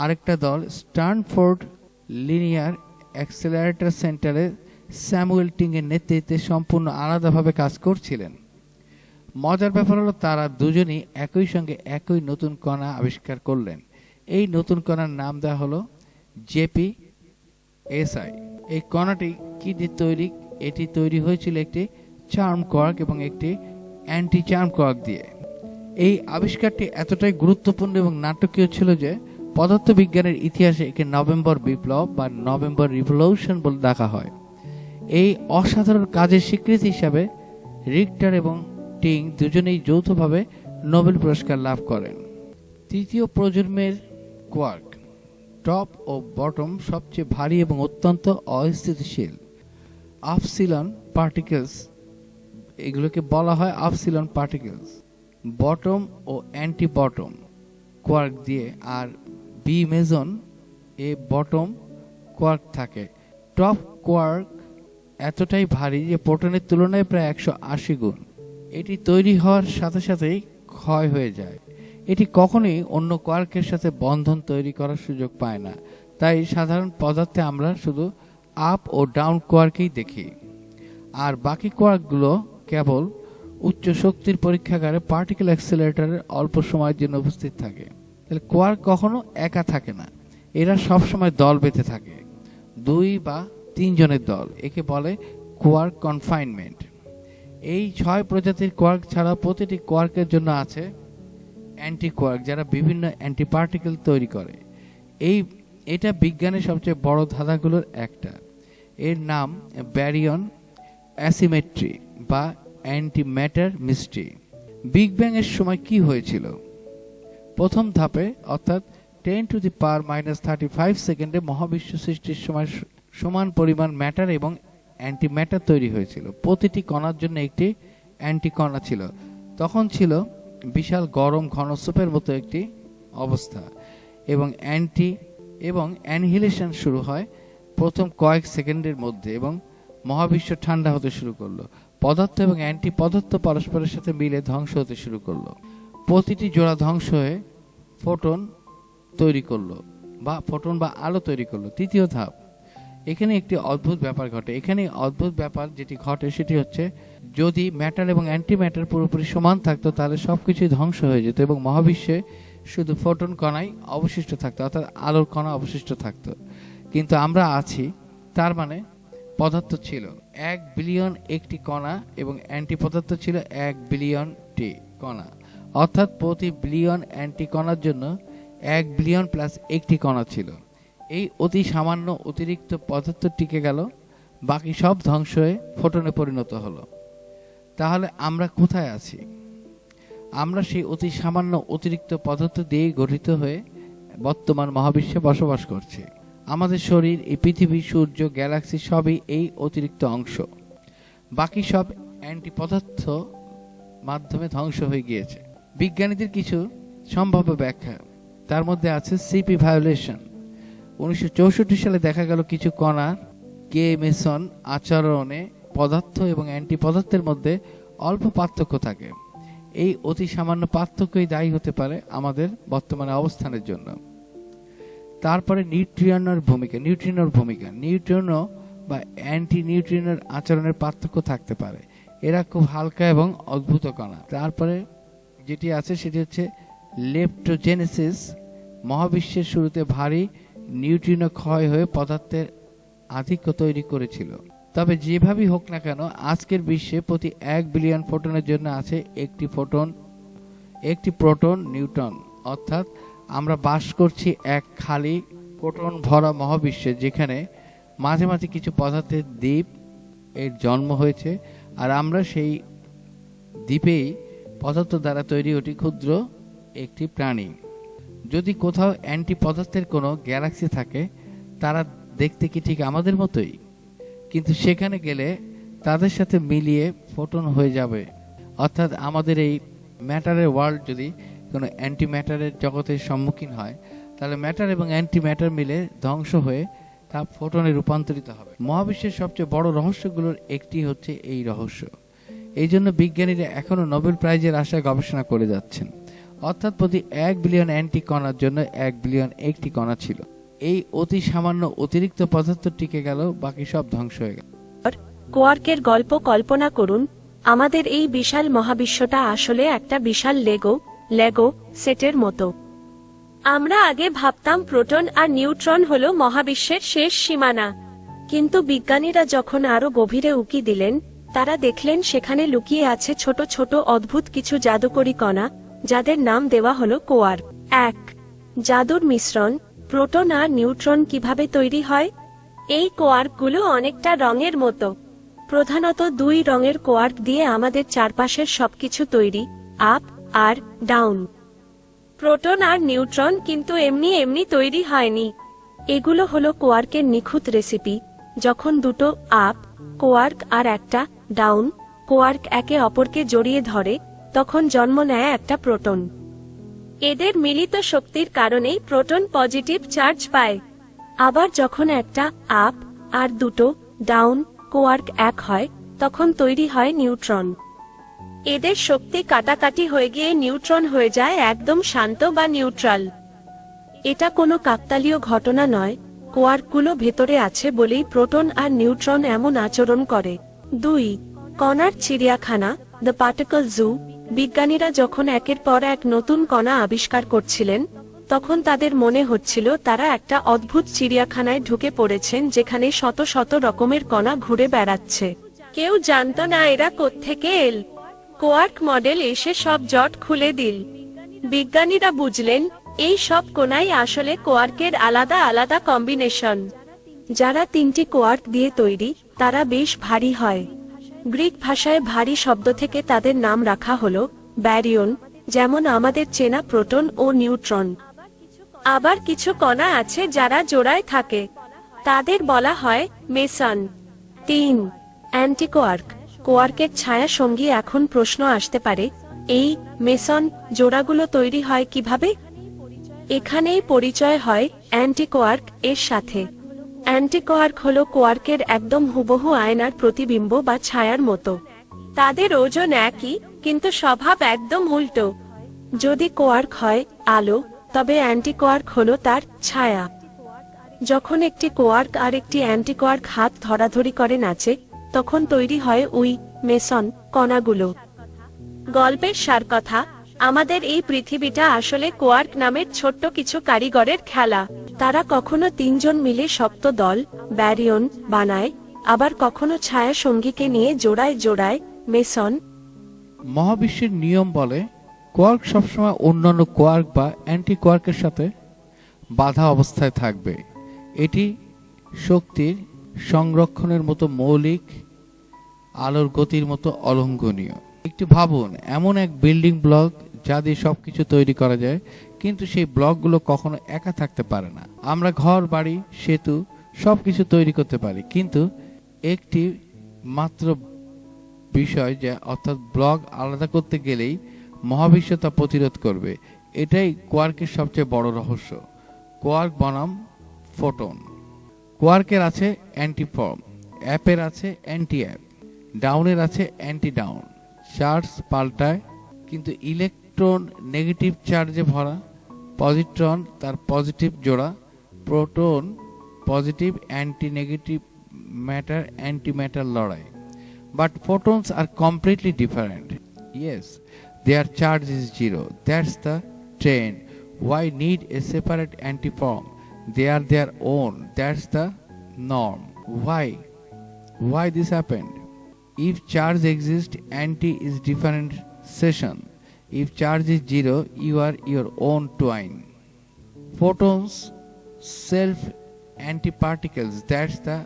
আরেকটা দল স্ট্যানফোর্ড লিনিয়ার অ্যাক্সেলারেটর সেন্টারে স্যামুয়েল টিং এর নেতৃত্বে সম্পূর্ণ আলাদাভাবে কাজ করছিলেন। মজার ব্যাপার হলো তারা দুজনই একই সঙ্গে একই নতুন কণা আবিষ্কার করলেন। এই নতুন কণার নাম দেওয়া হলো JPSI। এই কণাটি কি দিয়ে তৈরি? এটি তৈরি হয়েছিল একটি চার্ম কোয়ার্ক এবং একটি অ্যান্টি চার্ম কোয়ার্ক দিয়ে। এই আবিষ্কারটি এতটাই গুরুত্বপূর্ণ এবং নাটকীয় ছিল যে পদার্থবিজ্ঞানের ইতিহাসে একে নভেম্বর বিপ্লব বা নভেম্বর রিভলিউশন বলে ডাকা হয়। এই অসাধারণ কাজের স্বীকৃতি হিসাবে রিক্টার এবং টিং দুজনেই যৌথভাবে নোবেল পুরস্কার লাভ করেন। তৃতীয় প্রজন্মের কোয়ার্ক, টপ ও বটম সবচেয়ে ভারী এবং অত্যন্ত অস্থিতিশীল। আপসিলন পার্টিকেলস, এগুলোকে বলা হয় আপসিলন পার্টিকেলস। বটম ও অ্যান্টি বটম কোয়ার্ক দিয়ে, আর বি মেজন এ বটম কোয়ার্ক থাকে। টপ কোয়ার্ক এতটাই ভারী যে প্রোটনের তুলনায় প্রায় 180 গুণ। এটি তৈরি হওয়ার সাথে সাথেই ক্ষয় হয়ে যায়। এটি কখনোই অন্য কোয়ার্কের সাথে বন্ধন তৈরি করার সুযোগ পায় না, তাই সাধারণ পদার্থে আমরা শুধু আপ ও ডাউন কোয়ার্কই দেখি, আর বাকি কোয়ার্কগুলো কেবল উচ্চ শক্তির পরীক্ষাগারে পার্টিকেল অ্যাক্সেলারেটরের অল্প সময়ের জন্য উপস্থিত থাকে। তাহলে কোয়ার্ক কখনো একা থাকে না, এরা সব সময় দল বেঁধে থাকে, 2 বা 3 জনের দল। একে বলে কোয়ার্ক কনফাইনমেন্ট। এই 6 প্রজাতির কোয়ার্ক ছাড়া প্রতিটি কোয়ার্কের জন্য আছে অ্যান্টি কোয়ার্ক, যারা বিভিন্ন অ্যান্টি পার্টিকেল তৈরি করে। এটা বিজ্ঞানের সবচেয়ে বড় ধাঁধাগুলোর একটা। এর নাম ব্যারিয়ন অ্যাসিমেট্রি বা anti matter mystery. Big bang এর সময় কি হয়েছিল? প্রথম ধাপে অর্থাৎ 10⁻⁻35 সেকেন্ডে মহাবিশ্ব সৃষ্টির সময় সমান পরিমাণ ম্যাটার এবং অ্যান্টি ম্যাটার তৈরি হয়েছিল। প্রতিটি কণার জন্য একটি অ্যান্টি কণা ছিল। তখন ছিল বিশাল গরম ঘনস্রোতের মতো একটি অবস্থা, এবং অ্যানিহিলেশন শুরু হয় প্রথম কয়েক সেকেন্ডের মধ্যে, এবং মহাবিশ্ব ঠান্ডা হতে শুরু করলো। পদার্থ এবং অ্যান্টি পদার্থ পরস্পরের সাথে মিলে ধ্বংস হতে শুরু করলো। প্রতিটি জোড়া ধ্বংস হয়ে ফোটন তৈরি করলো, বা ফোটন বা আলো তৈরি করলো। তৃতীয় ধাপ, এখানে একটি অদ্ভুত ব্যাপার ঘটে। এখানে অদ্ভুত ব্যাপার যেটি ঘটে সেটি হচ্ছে, যদি ম্যাটার এবং অ্যান্টি ম্যাটার পুরোপুরি সমান থাকতো তাহলে সবকিছুই ধ্বংস হয়ে যেত এবং মহাবিশ্বে শুধু ফোটন কণাই অবশিষ্ট থাকতো, অর্থাৎ আলোর কণা অবশিষ্ট থাকতো। কিন্তু আমরা আছি, তার মানে পদার্থ ছিল 1 বিলিয়ন একটি কণা এবং অ্যান্টি পদার্থ ছিল 1 বিলিয়নটি কণা, অর্থাৎ প্রতি বিলিয়ন অ্যান্টি কণার জন্য 1 বিলিয়ন প্লাস একটি কণা ছিল। এই অতি সামান্য অতিরিক্ত পদার্থ টিকে গেল, বাকি সব ধ্বংস হয়ে ফোটনে পরিণত হলো। তাহলে আমরা কোথায় আছি? আমরা সেই অতি সামান্য অতিরিক্ত পদার্থ দিয়ে গঠিত হয়ে বর্তমান মহাবিশ্বে বসবাস করছি। আমাদের শরীর, এই পৃথিবী, সূর্য, গ্যালাক্সি সবই এই অতিরিক্ত অংশ। বাকি সব অ্যান্টি পদার্থ মাধ্যমে ধ্বংস হয়ে গিয়েছে। বিজ্ঞানীদের কিছু সম্ভাব্য ব্যাখ্যা, তার মধ্যে আছে সিপি ভায়োলেশন। 1964 সালে দেখা গেল কিছু কণার কে মেসন আচরণে পদার্থ এবং অ্যান্টি পদার্থের মধ্যে অল্প পার্থক্য থাকে। এই অতি সামান্য পার্থক্যই দায়ী হতে পারে আমাদের বর্তমানে অবস্থানের জন্য। তারপরে নিউট্রিনোর ভূমিকা নিউট্রিনো বা অ্যান্টি নিউট্রিনোর আচরণের পার্থক্য থাকতে পারে। এরা খুব হালকা এবং অদ্ভুত কণা। তারপরে যেটি আছে সেটি হচ্ছে লেপ্টোজেনেসিস। মহাবিশ্বের শুরুতে ভারী নিউট্রিনো ক্ষয় হয়ে পদার্থের আধিক্য তৈরি করেছিল। তবে যেভাবেই হোক না কেন, আজকের বিশ্বে প্রতি 1 বিলিয়ন ফোটনের জন্য আছে একটি প্রোটন নিউট্রন। অর্থাৎ আমরা বাস করছি এক খালি প্রোটন ভরা মহাবিশ্বে, যেখানে মাঝে মাঝে কিছু পদার্থের দ্বীপ এর জন্ম হয়েছে, আর আমরা সেই দ্বীপেই পদার্থ দ্বারা তৈরি ওটি ক্ষুদ্র একটি প্রাণী। যদি কোথাও অ্যান্টি পদার্থের কোনো গ্যালাক্সি থাকে, তারা দেখতে কি ঠিক আমাদের মতোই? কিন্তু সেখানে গেলে তাদের সাথে মিলিয়ে ফোটন হয়ে যাবে। অর্থাৎ আমাদের এই ম্যাটারের ওয়ার্ল্ড যদি কোনো অ্যান্টি ম্যাটারের জগতের সম্মুখীন হয়, তাহলে ম্যাটার এবং অ্যান্টি ম্যাটার মিলে ধ্বংস হয়ে তা ফোটনে রূপান্তরিত হবে। মহাবিশ্বের সবচেয়ে বড় রহস্যগুলোর একটি হচ্ছে এই রহস্য। এই জন্য বিজ্ঞানীরা এখনো নোবেল প্রাইজের আশায় গবেষণা করে যাচ্ছেন। অর্থাৎ প্রতি 1 বিলিয়ন অ্যান্টি কণার জন্য 1 বিলিয়ন একটি কণা ছিল। এই অতি সামান্য অতিরিক্ত পদার্থ টিকে গেল, বাকি সব ধ্বংস হয়ে গেল। কোয়ার্কের গল্প কল্পনা করুন। আমাদের এই বিশাল মহাবিশ্বটা আসলে একটা বিশাল লেগো সেটের মতো। আমরা আগে ভাবতাম প্রোটন আর নিউট্রন হলো মহাবিশ্বের শেষ সীমানা, কিন্তু বিজ্ঞানীরা যখন আরো গভীরে উকি দিলেন, তারা দেখলেন সেখানে লুকিয়ে আছে ছোট ছোট অদ্ভুত কিছু জাদুকরী কণা, যাদের নাম দেওয়া হলো কোয়ার্ক। 1. জাদুর মিশ্রণ। প্রোটন আর নিউট্রন কিভাবে তৈরি হয়? এই কোয়ার্কগুলো অনেকটা রঙের মতো। প্রধানত 2 রঙের কোয়ার্ক দিয়ে আমাদের চারপাশের সবকিছু তৈরি, আপ আর ডাউন। প্রোটন আর নিউট্রন কিন্তু এমনি এমনি তৈরি হয়নি। এগুলো হলো কোয়ার্কের নিখুঁত রেসিপি। যখন দুটো আপ কোয়ার্ক আর একটা ডাউন কোয়ার্ক একে অপরকে জড়িয়ে ধরে, তখন জন্ম নেয় একটা প্রোটন। এদের মিলিত শক্তির কারণেই প্রোটন পজিটিভ চার্জ পায়। আবার যখন একটা আপ আর দুটো ডাউন কোয়ার্ক এক হয়, তখন তৈরি হয় নিউট্রন। এদের শক্তি কাটাকাটি হয়ে গিয়ে নিউট্রন হয়ে যায় একদম শান্ত বা নিউট্রাল। এটা কোনো কাকতালীয় ঘটনা নয়, কোয়ার্কগুলো ভেতরে আছে বলেই প্রোটন আর নিউট্রন এমন আচরণ করে। 2. কণার চিড়িয়াখানা, দ্য পার্টিকল জু। বিজ্ঞানীরা যখন একের পর এক নতুন কণা আবিষ্কার করছিলেন, তখন তাদের মনে হচ্ছিল তারা একটা অদ্ভুত চিড়িয়াখানায় ঢুকে পড়েছেন, যেখানে শত শত রকমের কণা ঘুরে বেড়াচ্ছে। কেউ জানত না এরা কোত্থেকে এল। কোয়ার্ক মডেল এসে সব জট খুলে দিল। বিজ্ঞানীরা বুঝলেন এই সব কোণাই আসলে কোয়ার্কের আলাদা আলাদা কম্বিনেশন। যারা 3টি কোয়ার্ক দিয়ে তৈরি, তারা বেশ ভারী হয়। গ্রিক ভাষায় ভারী শব্দ থেকে তাদের নাম রাখা হলো ব্যারিয়ন, যেমন আমাদের চেনা প্রোটন ও নিউট্রন। আবার কিছু কণা আছে যারা জোড়ায় থাকে, তাদের বলা হয় মেসন। 3. অ্যান্টিকোয়ার্ক। কোয়ার্কের ছায়া সঙ্গী। এখন প্রশ্ন আসতে পারে, এই মেসন জোড়াগুলো তৈরি হয় কিভাবে? এখানেই পরিচয় হয় অ্যান্টিকোয়ার্ক এর সাথে। অ্যান্টিকোয়ার্ক হলো কোয়ার্কের একদম হুবহু আয়নার প্রতিবিম্ব বা ছায়ার মতো। তাদের ওজন একই, কিন্তু স্বভাব একদম উল্টো। যদি কোয়ার্ক হয় আলো, তবে অ্যান্টিকোয়ার্ক হলো তার ছায়া। যখন একটি কোয়ার্ক আর একটি অ্যান্টিকোয়ার্ক হাত ধরাধরি করে নাচে, তখন তৈরি হয় ওই মেসন কণাগুলো। গল্পের সার কথা, আমাদের এই পৃথিবীটা আসলে কোয়ার্ক নামের ছোট্ট কিছু কারিগরের খেলা। তারা কখনো 3 জন মিলে শক্ত দল ব্যারিয়ন বানায়, আবার কখনো ছায়া সঙ্গীকে নিয়ে জোড়ায় জোড়ায় মেসন। মহাবিশ্বের নিয়ম বলে কোয়ার্ক সবসময় অন্যান্য কোয়ার্ক বা অ্যান্টি কোয়ার্কের সাথে বাধা অবস্থায় থাকবে। এটি শক্তির সংরক্ষণের মতো মৌলিক, আলোর গতির মতো অলঙ্ঘনীয়। একটু ভাবুন, এমন এক বিল্ডিং ব্লক যা দিয়ে সবকিছু তৈরি করা যায়, কিন্তু সেই ব্লকগুলো কখনো একা থাকতে পারে না। আমরা ঘর, বাড়ি, সেতু সবকিছু তৈরি করতে পারি, কিন্তু একটি মাত্র বিষয়, যা অর্থাৎ ব্লক আলাদা করতে গেলেই মহাবিশ্ব তা প্রতিরোধ করবে। এটাই কোয়ার্কের সবচেয়ে বড় রহস্য। কোয়ার্ক বনাম ফোটন। কোয়ার্কের আছে অ্যান্টিফর্ম, অ্যাপের আছে অ্যান্টি অ্যাপ, ডাউনের আছে অ্যান্টি ডাউন। চার্জ পাল্টায় কিন্তু ইলেকট্রন নেগেটিভ চার্জে ভরা, পজিট্রন তার পজিটিভ জোড়া, proton positive anti negative matter anti matter লড়াই। But photons are completely different. Yes, their charge is zero. That's the trend. Why need a separate antiform? They are their own. That's the norm. Why? Why this happened? If charge exists, anti is differentiation. If charge is zero, you are your own twine. Photons, self antiparticles. That's the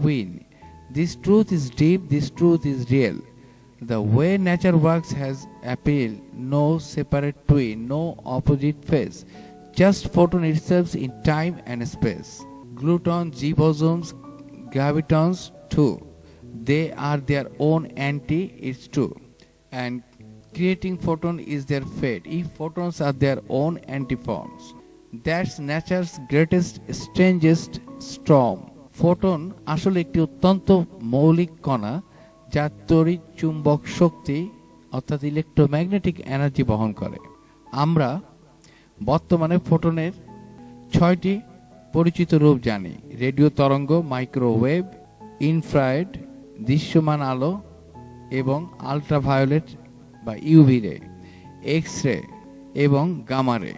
win. This truth is deep, this truth is real. The way nature works has appeal, no separate twin, no opposite face, just photon itself in time and space. Glutons, G bosons, gravitons too. They are their own anti, it's true. And creating photon is their fate, if photons are their own antiforms. That's nature's greatest, strangest storm. Photon আসলে একটি অত্যন্ত মৌলিক কণা যা তড়িৎ চুম্বক শক্তি অর্থাৎ electromagnetic energy বহন করে। আমরা বর্তমানে ফোটনের 6টি পরিচিত রূপ জানি: রেডিও তরঙ্গ, মাইক্রোওয়েভ, ইনফ্রারেড, দৃশ্যমান আলো এবং আল্ট্রাভায়োলেট বা ইউভি রে, এক্স রে এবং গামা রে।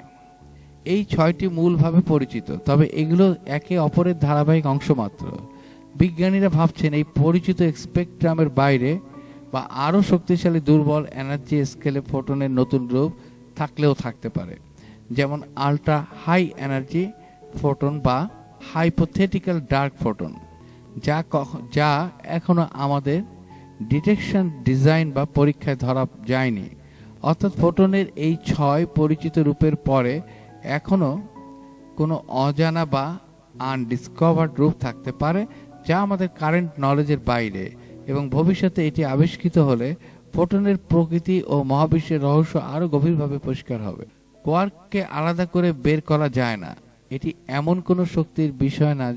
এই 6টি মূলভাবে পরিচিত, তবে এগুলো একে অপরের ধারাবাহিক অংশ মাত্র। বিজ্ঞানীরা ভাবছেন এই পরিচিত স্পেকট্রামের বাইরে বা আরও শক্তিশালী দুর্বল এনার্জি স্কেলে ফোটনের নতুন রূপ থাকলেও থাকতে পারে, যেমন আল্ট্রা হাই এনার্জি ফোটন বা হাইপোথেটিক্যাল ডার্ক ফোটন, যা এখনো আমাদের ডিটেকশন ডিজাইন বা পরীক্ষায় ধরা যায়নি। অর্থাৎ ফোটনের এই 6 পরিচিত রূপের পরে এখনো কোনো অজানা বা আনডিসকভার্ড রূপ থাকতে পারে যা আমাদের কারেন্ট নলেজের বাইরে, এবং ভবিষ্যতে এটি আবিষ্কৃত হলে ফোটনের প্রকৃতি ও মহাবিশ্বের রহস্য আরো গভীরভাবে পরিষ্কার হবে। কোয়ার্ককে আলাদা করে বের করা যায় না। এটি এমন কোনো শক্তির বিষয় না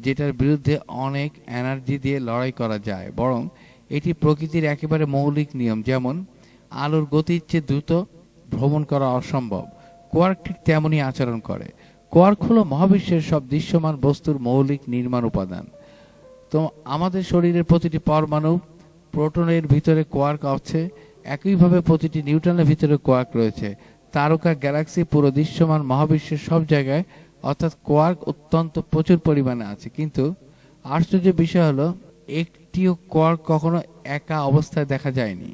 যেটার বিরুদ্ধে অনেক এনার্জি দিয়ে লড়াই করা যায়, বরং এটি প্রকৃতির একেবারে মৌলিক নিয়ম। যেমন আলোর গতির চেয়ে দ্রুত ভ্রমণ করা অসম্ভব, কোয়ার্ক ঠিক তেমনই আচরণ করে। কোয়ার্ক হলো মহাবিশ্বের সব দৃশ্যমান বস্তুর মৌলিক নির্মাণ উপাদান। তো আমাদের শরীরের প্রতিটি পরমাণু প্রোটনের ভিতরে কোয়ার্ক আছে, একইভাবে প্রতিটি নিউট্রনের ভিতরে কোয়ার্ক রয়েছে। তারকা, গ্যালাক্সি, পুরো দৃশ্যমান মহাবিশ্বের সব জায়গায় অর্থাৎ কোয়ার্ক অত্যন্ত প্রচুর পরিমাণে আছে। কিন্তু আশ্চর্যের বিষয় হলো একটিও কোয়ার্ক কখনো একা অবস্থায় দেখা যায়নি।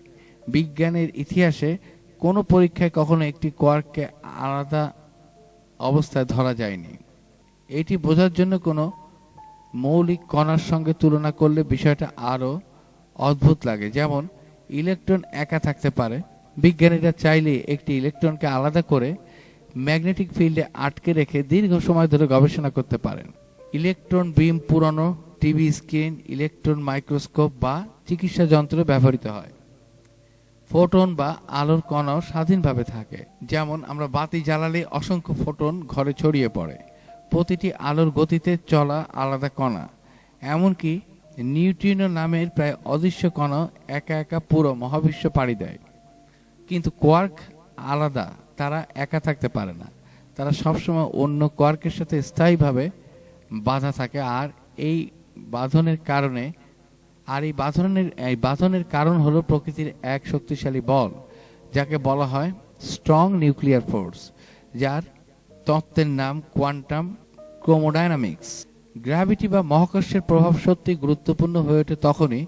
বিজ্ঞানের ইতিহাসে কোনো পরীক্ষায় কখনো একটি কোয়ার্ককে আলাদা অবস্থায় ধরা যায়নি। এটি বোঝার জন্য কোনো মৌলিক কণার সঙ্গে তুলনা করলে বিষয়টা আরো অদ্ভুত লাগে। যেমন ইলেকট্রন একা থাকতে পারে, বিজ্ঞানীরা চাইলে একটি ইলেকট্রনকে আলাদা করে ম্যাগনেটিক ফিল্ডে আটকে রেখে দীর্ঘ সময় ধরে গবেষণা করতে পারেন। ইলেকট্রন বিম পুরনো টিভি স্ক্রিন, ইলেকট্রন মাইক্রোস্কোপ বা চিকিৎসা যন্ত্রে ব্যবহৃত হয়। ফোটন বা আলোর কণাও স্বাধীনভাবে থাকে। যেমন আমরা বাতি জ্বালালে অসংখ্য ফোটন ঘরে ছড়িয়ে পড়ে, প্রতিটি আলোর গতিতে চলা আলাদা কণা। এমনকি নিউট্রিনো নামের প্রায় অদৃশ্য কণা একা একা পুরো মহাবিশ্ব পাড়ি দেয়। কিন্তু কোয়ার্ক আলাদা, তারা একা থাকতে পারে না, তারা সবসময় অন্য কোয়ার্কের সাথে স্থায়ীভাবে বাঁধা থাকে। আর এই বাঁধনের কারণ হলো প্রকৃতির এক শক্তিশালী বল, যাকে বলা হয় স্ট্রং নিউক্লিয়ার ফোর্স, যার তত্ত্বের নাম কোয়ান্টাম ক্রোমোডাইনামিক্স। গ্র্যাভিটি বা মহাকর্ষের প্রভাব সত্যি গুরুত্বপূর্ণ হয়ে ওঠে তখনই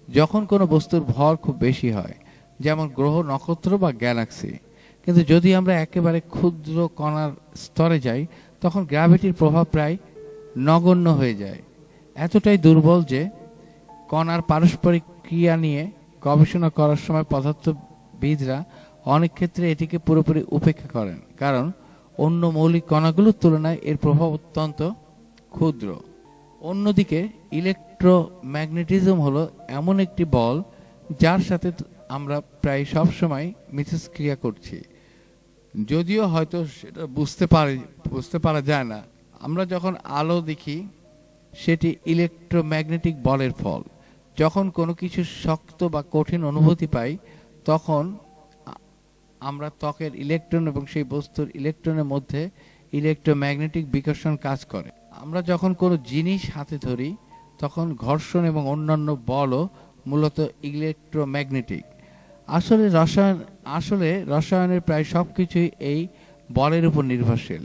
যখন কোনো বস্তুর ভর খুব বেশি হয়, যেমন গ্রহ, নক্ষত্র বা গ্যালাক্সি। কিন্তু যদি আমরা একেবারে ক্ষুদ্র কণার স্তরে যাই, তখন গ্র্যাভিটির প্রভাব প্রায় নগণ্য হয়ে যায়, এতটাই দুর্বল যে কণার পারস্পরিক ক্রিয়া নিয়ে গবেষণা করার সময় পদার্থবিদরা অনেক ক্ষেত্রে এটিকে পুরোপুরি উপেক্ষা করেন, কারণ অন্য মৌলিক কণাগুলোর তুলনায় এর প্রভাব অত্যন্ত ক্ষুদ্র। অন্যদিকে ইলেকট্রোম্যাগনেটিজম হলো এমন একটি বল যার সাথে আমরা প্রায় সব সময় মিথস্ক্রিয়া করছি, যদিও হয়তো সেটা বুঝতে পারা যায় না। আমরা যখন আলো দেখি সেটি ইলেকট্রোম্যাগনেটিক বলের ফল। যখন কোনো কিছু শক্ত বা কঠিন অনুভূতি পাই, তখন আমরা ত্বকের ইলেকট্রন এবং সেই বস্তুর ইলেকট্রনের মধ্যে ইলেকট্রোম্যাগনেটিক বিকর্ষণ কাজ করে। আমরা যখন কোনো জিনিস হাতে ধরি তখন ঘর্ষণ এবং অন্যান্য বলও মূলত ইলেকট্রোম্যাগনেটিক। আসলে রসায়নের প্রায় সবকিছুই এই বলের উপর নির্ভরশীল।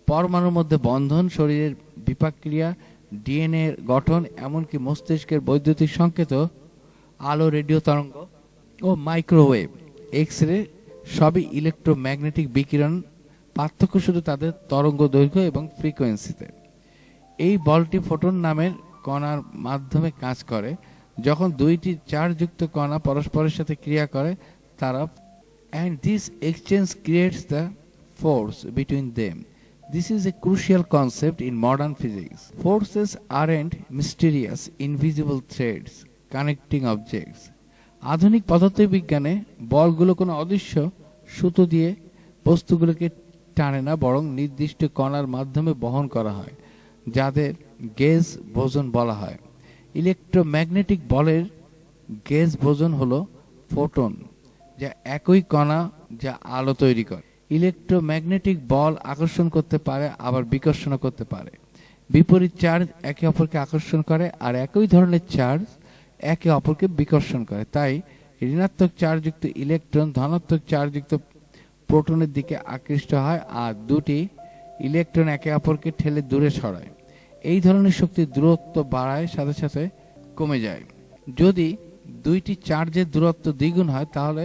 পরমাণুর মধ্যে বন্ধন, শরীরের বিপাক ক্রিয়া, ডিএনএ এর গঠন, এমনকি মস্তিষ্কের বৈদ্যুতিক সংকেত, আলো, রেডিও তরঙ্গ ও মাইক্রোওয়েভ, এক্স রে সবই ইলেকট্রোম্যাগনেটিক বিকিরণ। পার্থক্য শুধু তাদের তরঙ্গ দৈর্ঘ্য এবং ফ্রিকোয়েন্সিতে। এই বলটি ফোটন নামের কণার মাধ্যমে কাজ করে। যখন দুইটি চার্জযুক্ত কণা পরস্পরের সাথে ক্রিয়া করে তারা and this exchange creates the force between them. This is a crucial concept in modern physics. Forces aren't mysterious, invisible threads connecting objects. আধুনিক পদার্থবিজ্ঞানে বলগুলো কোনো অদৃশ্য সুতো দিয়ে বস্তুগুলোকে টানে না, বরং নির্দিষ্ট কণার মাধ্যমে বহন করা হয়, যাদের গেজ বোসন বলা হয়। ইলেকট্রোম্যাগনেটিক বলের গেজ বোসন হলো ফোটন, যা একই কণা যা আলো তৈরি করে। ইলেকট্রোম্যাগনেটিক বল আকর্ষণ করতে পারে, আবার বিকর্ষণ করতে পারে। বিপরীত চার্জ একে অপরকে আকর্ষণ করে আর একই ধরনের চার্জ একে অপরকে বিকর্ষণ করে। তাই ঋণাত্মক চার্জযুক্ত ইলেকট্রন ধনাত্মক চার্জযুক্ত প্রোটনের দিকে আকৃষ্ট হয় আর দুটি ইলেকট্রন একে অপরকে ঠেলে দূরে ছড়ায়। এই ধরনের শক্তির দূরত্ব বাড়ায় সাথে সাথে কমে যায়। যদি দুইটি চার্জের দূরত্ব দ্বিগুণ হয় তাহলে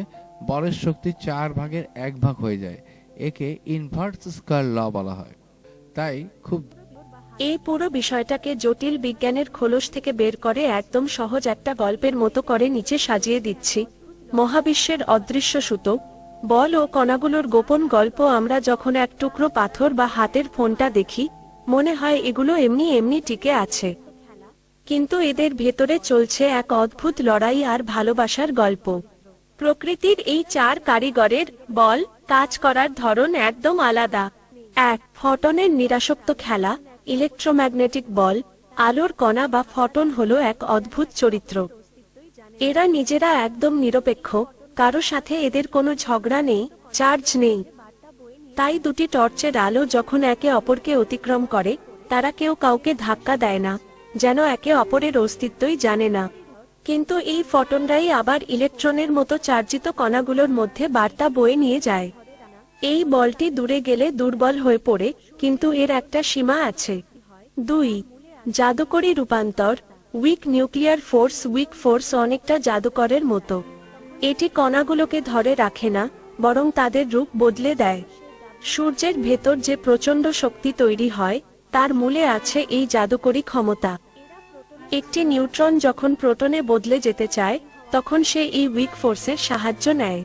বলের শক্তি 1/4 হয়ে যায়। একে ইনভার্স স্কয়ার ল বলা হয়। তাই খুব এই পুরো বিষয়টাকে জটিল বিজ্ঞানের খোলস থেকে বের করে একদম সহজ একটা গল্পের মতো করে নিচে সাজিয়ে দিচ্ছি। মহাবিশ্বের অদৃশ্য সুতো, বল ও কণাগুলোর গোপন গল্প। আমরা যখন এক টুকরো পাথর বা হাতের ফোনটা দেখি মনে হয় এগুলো এমনি এমনি টিকে আছে, কিন্তু এদের ভেতরে চলছে এক অদ্ভুত লড়াই আর ভালোবাসার গল্প। প্রকৃতির এই 4 কারিগরের বল কাজ করার ধরন একদম আলাদা। 1. ফটনের নিরাসক্ত খেলা। ইলেকট্রোম্যাগনেটিক বল, আলোর কণা বা ফটন হলো এক অদ্ভুত চরিত্র। এরা নিজেরা একদম নিরপেক্ষ, কারো সাথে এদের কোনো ঝগড়া নেই, চার্জ নেই। তাই দুটি টর্চের আলো যখন একে অপরকে অতিক্রম করে তারা কেউ কাউকে ধাক্কা দেয় না, যেন একে অপরের অস্তিত্বই জানে না। কিন্তু এই ফটনরাই আবার ইলেকট্রনের মতো চার্জিত কণাগুলোর মধ্যে বার্তা বয়ে নিয়ে যায়। এই বলটি দূরে গেলে দুর্বল হয়ে পড়ে, কিন্তু এর একটা সীমা আছে। 2. জাদুকরী রূপান্তর। Week nuclear force. Week force অনেকটা জাদুকরের মতো। এটি কণাগুলোকে ধরে রাখে না, বরং তাদের রূপ বদলে দেয়। সূর্যের ভেতর যে প্রচণ্ড শক্তি তৈরি হয় তার মূলে আছে এই জাদুকরী ক্ষমতা। একটি নিউট্রন যখন প্রোটনে বদলে যেতে চায় তখন সে এই উইক ফোর্সের সাহায্য নেয়।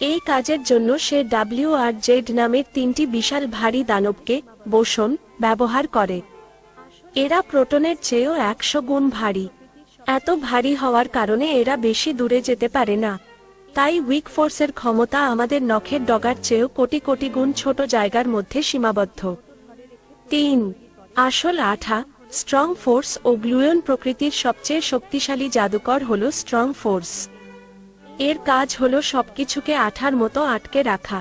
এই কাজের জন্য সে ডাব্লিউ আর জেড নামের 3টি বিশাল ভারী দানবকে বোসন ব্যবহার করে। এরা প্রোটনের চেয়েও 100 গুণ ভারী। এত ভারী হওয়ার কারণে এরা বেশি দূরে যেতে পারে না। তাই উইক ফোর্সের ক্ষমতা আমাদের নখের ডগার চেয়েও কোটি কোটি গুণ ছোট জায়গার মধ্যে সীমাবদ্ধ। 3. আসল আঠা। স্ট্রং ফোর্স ও গ্লুয়ন। প্রকৃতির সবচেয়ে শক্তিশালী জাদুকর হলো স্ট্রং ফোর্স। এর কাজ হলো সবকিছুকে আঠার মতো আটকে রাখা।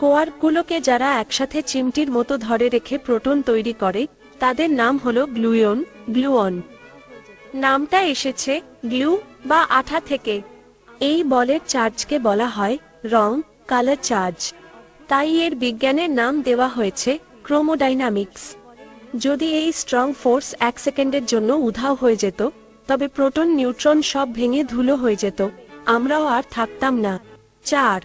কোয়ার্কগুলোকে যারা একসাথে চিমটির মতো ধরে রেখে প্রোটন তৈরি করে তাদের নাম হলো গ্লুয়ন, গ্লুয়ন। নামটা এসেছে গ্লু বা আঠা থেকে। এই বলের চার্জকে বলা হয় রং, কালার চার্জ। তাই এর বিজ্ঞানের নাম দেওয়া হয়েছে ক্রোমোডাইনামিক্স। যদি এই স্ট্রং ফোর্স 1 সেকেন্ডের জন্য উধাও হয়ে যেত তবে প্রোটন নিউট্রন সব ভেঙে ধুলো হয়ে যেত, আমরাও আর থাকতাম না। 4.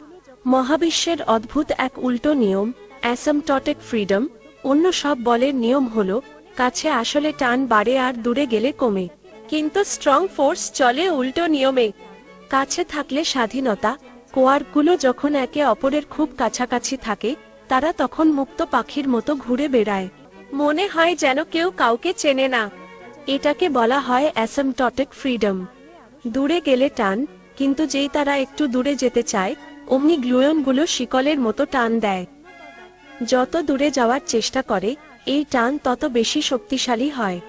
মহাবিশ্বের অদ্ভুত এক উল্টো নিয়ম, অ্যাসিম্পটটিক ফ্রিডম। অন্য সব বলের নিয়ম হলো কাছে আসলে টান বাড়ে আর দূরে গেলে কমে, কিন্তু স্ট্রং ফোর্স চলে উল্টো নিয়মে। কাছে থাকলে স্বাধীনতা। কোয়ার্কগুলো যখন একে অপরের খুব কাছাকাছি থাকে তারা তখন মুক্ত পাখির মতো ঘুরে বেড়ায়, মনে হয় যেন কেউ কাউকে চেনে না। এটাকে বলা হয় অ্যাসিম্পটটিক ফ্রিডম। দূরে গেলে টান, কিন্তু যেই তারা একটু দূরে যেতে চায় অমনি গ্লুয়নগুলো শিকলের মতো টান দেয়। যত দূরে যাওয়ার চেষ্টা করে এই টান তত বেশি শক্তিশালী হয়,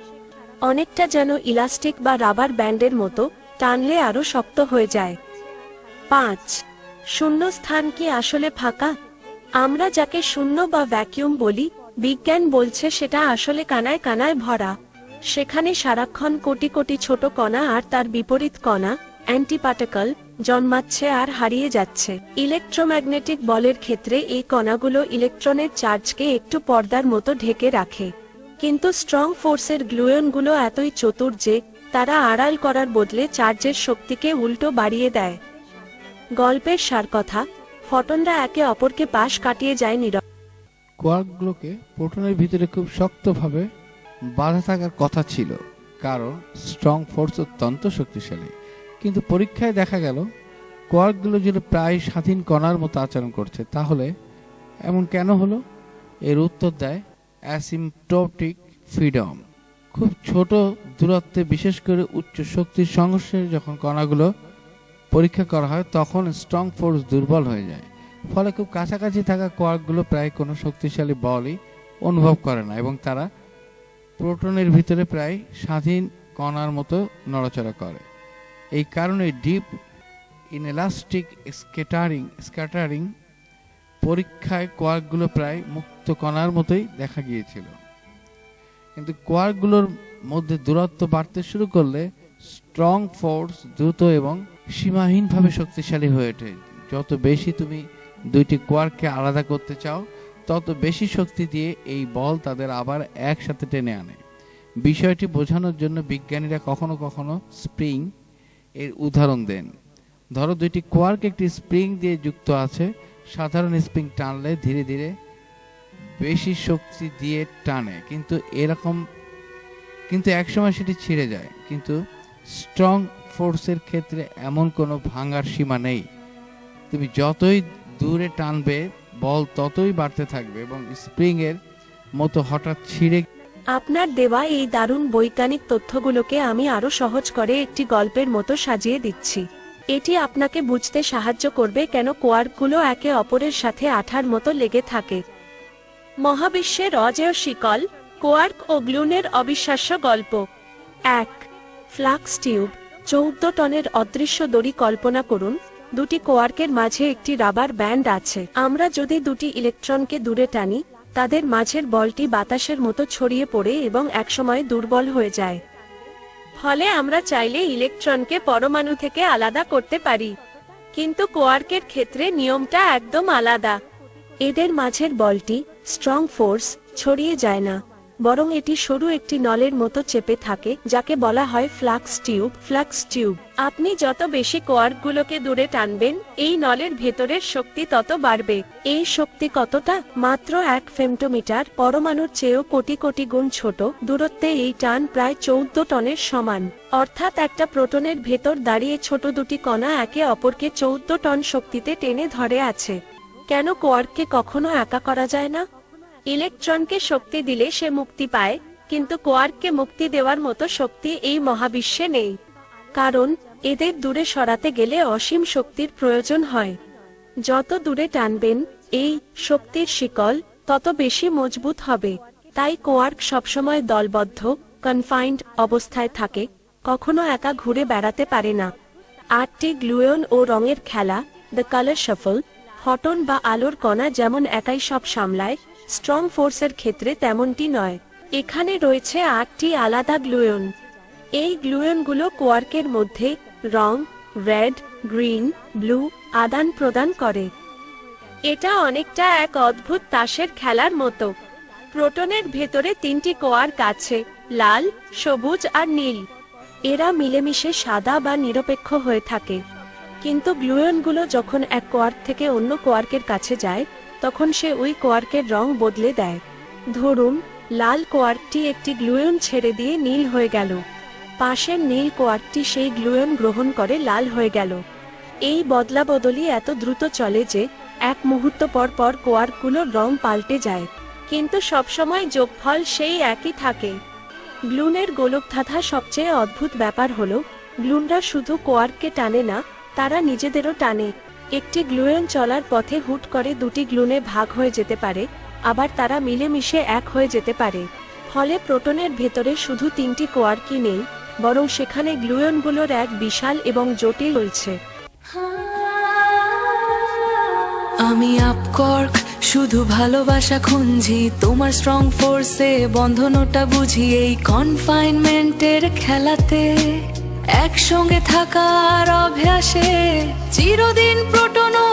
অনেকটা যেন ইলাস্টিক বা রাবার ব্যান্ডের মতো, টানলে আরো শক্ত হয়ে যায়। 5. শূন্য স্থান কি আসলে ফাঁকা? আমরা যাকে শূন্য বা ভ্যাকিউম বলি, বিজ্ঞান বলছে সেটা আসলে কানায় কানায় ভরা। সেখানে সারাক্ষণ কোটি কোটি ছোট কণা আর তার বিপরীত কণা, অ্যান্টিপার্টিকল, জন্মাচ্ছে আর হারিয়ে যাচ্ছে। ইলেকট্রোম্যাগনেটিক বলের ক্ষেত্রে এই কণাগুলো ইলেকট্রনের চার্জকে একটু পর্দার মতো ঢেকে রাখে। কিন্তু স্ট্রং ফোর্সের গ্লুয়নগুলো এতই চতুর যে তারা আড়াল করার বদলে চার্জের শক্তিকে উল্টো বাড়িয়ে দেয়। গল্পের সার কথা, ফটনরা একে অপরকে পাশ কাটিয়ে যায় নীরব। কোয়ার্কগুলোকে প্রোটনের ভিতরে খুব শক্তভাবে বাধা থাকার কথা ছিল, কারণ স্ট্রং ফোর্স অত্যন্ত শক্তিশালী। কিন্তু পরীক্ষায় দেখা গেল কোয়ার্কগুলো যেন প্রায় স্বাধীন কণার মতো আচরণ করছে। তাহলে এমন কেন হলো? এর উত্তর দেয় অ্যাসিম্পটোটিক ফ্রিডম। খুব ছোট দূরত্বে, বিশেষ করে উচ্চ শক্তির সংঘর্ষে যখন কণাগুলো পরীক্ষা করা হয় তখন স্ট্রং ফোর্স দুর্বল হয়ে যায়। ফলে খুব কাছাকাছি থাকা কোয়ার্কগুলো প্রায় কোনো শক্তিশালী বলই অনুভব করে না এবং তারা প্রোটনের ভিতরে প্রায় স্বাধীন কণার মতো নড়াচড়া করে। এই কারণে ডিপ ইনএলাস্টিক স্ক্যাটারিং পরীক্ষায় কোয়ার্কগুলো প্রায় মুক্ত কণার মতোই দেখা গিয়েছিল। কিন্তু কোয়ার্কগুলোর মধ্যে দূরত্ব বাড়তে শুরু করলে স্ট্রং ফোর্স দ্রুত এবং সীমাহীনভাবে শক্তিশালী হয়ে ওঠে। যত বেশি তুমি দুইটি কোয়ার্ককে আলাদা করতে চাও, তত বেশি শক্তি দিয়ে এই বল তাদের আবার একসাথে টেনে আনে। বিষয়টি বোঝানোর জন্য বিজ্ঞানীরা কখনো কখনো স্প্রিং এর উদাহরণ দেন। ধরো দুইটি কোয়ার্ক একটি স্প্রিং দিয়ে যুক্ত আছে। সাধারণ স্প্রিং টানলে ধীরে ধীরে বেশি শক্তি দিয়ে টানে, কিন্তু একসময় সেটি ছিঁড়ে যায়। কিন্তু স্ট্রং ফোর্সের ক্ষেত্রে এমন কোনো ভাঙার সীমা নেই। তুমি যতই দূরে টানবে বল ততই বাড়তে থাকবে এবং স্প্রিং এর মতো হঠাৎ ছিঁড়ে। আপনার দেওয়া এই দারুণ বৈজ্ঞানিক তথ্যগুলোকে আমি আরো সহজ করে একটি গল্পের মতো সাজিয়ে দিচ্ছি। এটি আপনাকে বুঝতে সাহায্য করবে কেন কোয়ার্কগুলো একে অপরের সাথে আঠার মতো লেগে থাকে। মহাবিশ্বের অজেয় শিকল, কোয়ার্ক ও গ্লুনের অবিশ্বাস্য গল্প। 1. Flux tube. 14 টনের অদৃশ্য দড়ি কল্পনা করুন। দুটি কোয়ার্কের মাঝে একটি রাবার ব্যান্ড আছে। আমরা যদি দুটি ইলেকট্রনকে দূরে টানি, তাদের মাঝের বলটি বাতাসের মতো ছড়িয়ে পড়ে এবং একসময় দুর্বল হয়ে যায়। ফলে আমরা চাইলে ইলেকট্রনকে পরমাণু থেকে আলাদা করতে পারি। কিন্তু কোয়ার্কের ক্ষেত্রে নিয়মটা একদম আলাদা। এদের মাঝের বলটি, স্ট্রং ফোর্স, ছড়িয়ে যায় না, বরং এটি সরু একটি নলের মতো চেপে থাকে, যাকে বলা হয় ফ্লাক্স টিউব। আপনি যত বেশি কোয়ার্কগুলোকে দূরে টানবেন, এই নলের ভেতরের শক্তি তত বাড়বে। এই শক্তি কতটা? মাত্র 1 ফেমটোমিটার, পরমাণুর চেয়েও কোটি কোটি গুণ ছোট। দূরত্বে এই টান প্রায় 14 টনের সমান। অর্থাৎ একটা প্রোটনের ভেতর দাঁড়িয়ে ছোট দুটি কণা একে অপরকে 14 টন শক্তিতে টেনে ধরে আছে। কেন কোয়ার্ককে কখনো একা করা যায় না? ইলেকট্রনকে শক্তি দিলে সে মুক্তি পায়, কিন্তু কোয়ার্ককে মুক্তি দেওয়ার মতো শক্তি এই মহাবিশ্বে নেই। কারণ এদের দূরে সরাতে গেলে অসীম শক্তির প্রয়োজন হয়। যত দূরে টানবেন এই শক্তির শিকল তত বেশি মজবুত হবে। তাই কোয়ার্ক সবসময় দলবদ্ধ, কনফাইন্ড অবস্থায় থাকে, কখনো একা ঘুরে বেড়াতে পারে না। 8টি গ্লুয়ন ও রঙের খেলা, দ্য কালার শাফল। ফটন বা আলোর কণা যেমন একাই সব সামলায়, স্ট্রং ফোর্সের ক্ষেত্রে তেমনটি নয়। এখানে রয়েছে 8টি আলাদা গ্লুয়ন। এই গ্লুয়নগুলো কোয়ার্কের মধ্যে রং, রেড, গ্রিন, ব্লু আদান প্রদান করে। এটা অনেকটা এক অদ্ভুত তাসের খেলার মতো। প্রোটনের ভেতরে 3টি কোয়ার্ক আছে, লাল, সবুজ আর নীল। এরা মিলেমিশে সাদা বা নিরপেক্ষ হয়ে থাকে। কিন্তু গ্লুয়নগুলো যখন এক কোয়ার্ক থেকে অন্য কোয়ার্কের কাছে যায়, তখন সে ওই কোয়ার্কের রং বদলে দেয়। ধরুন লাল কোয়ার্কটি একটি গ্লুয়ন ছেড়ে দিয়ে নীল হয়ে গেল। পাশের নীল কোয়ার্কটি সেই গ্লুয়ন গ্রহণ করে লাল হয়ে গেল। এই বদলা বদলি এত দ্রুত চলে যে এক মুহূর্ত পর পর কোয়ার্কগুলোর রং পাল্টে যায়, কিন্তু সবসময় যোগফল সেই একই থাকে। গ্লুনের গোলকধাঁধা সবচেয়ে অদ্ভুত ব্যাপার হলো, গ্লুনরা শুধু কোয়ার্ককে টানে না, তারা নিজেদেরও টানে। একটি গ্লুয়ন চলার পথে হুট করে দুটি গ্লুনে ভাগ হয়ে যেতে পারে, আবার তারা মিলেমিশে এক হয়ে যেতে পারে। ফলে প্রোটনের ভেতরে শুধু 3টি কোয়ার্কই নেই, বরং সেখানে গ্লুয়নগুলোর এক বিশাল এবং জটিল চলছে। আমি আপকর্ক শুধু ভালোবাসা খুঁজি, তোমার স্ট্রং ফোর্সে বন্ধনটা বুঝি। এই কনফাইনমেন্টের খেলাতে একসঙ্গে থাকার অভ্যাসে চিরদিন প্রোটন ও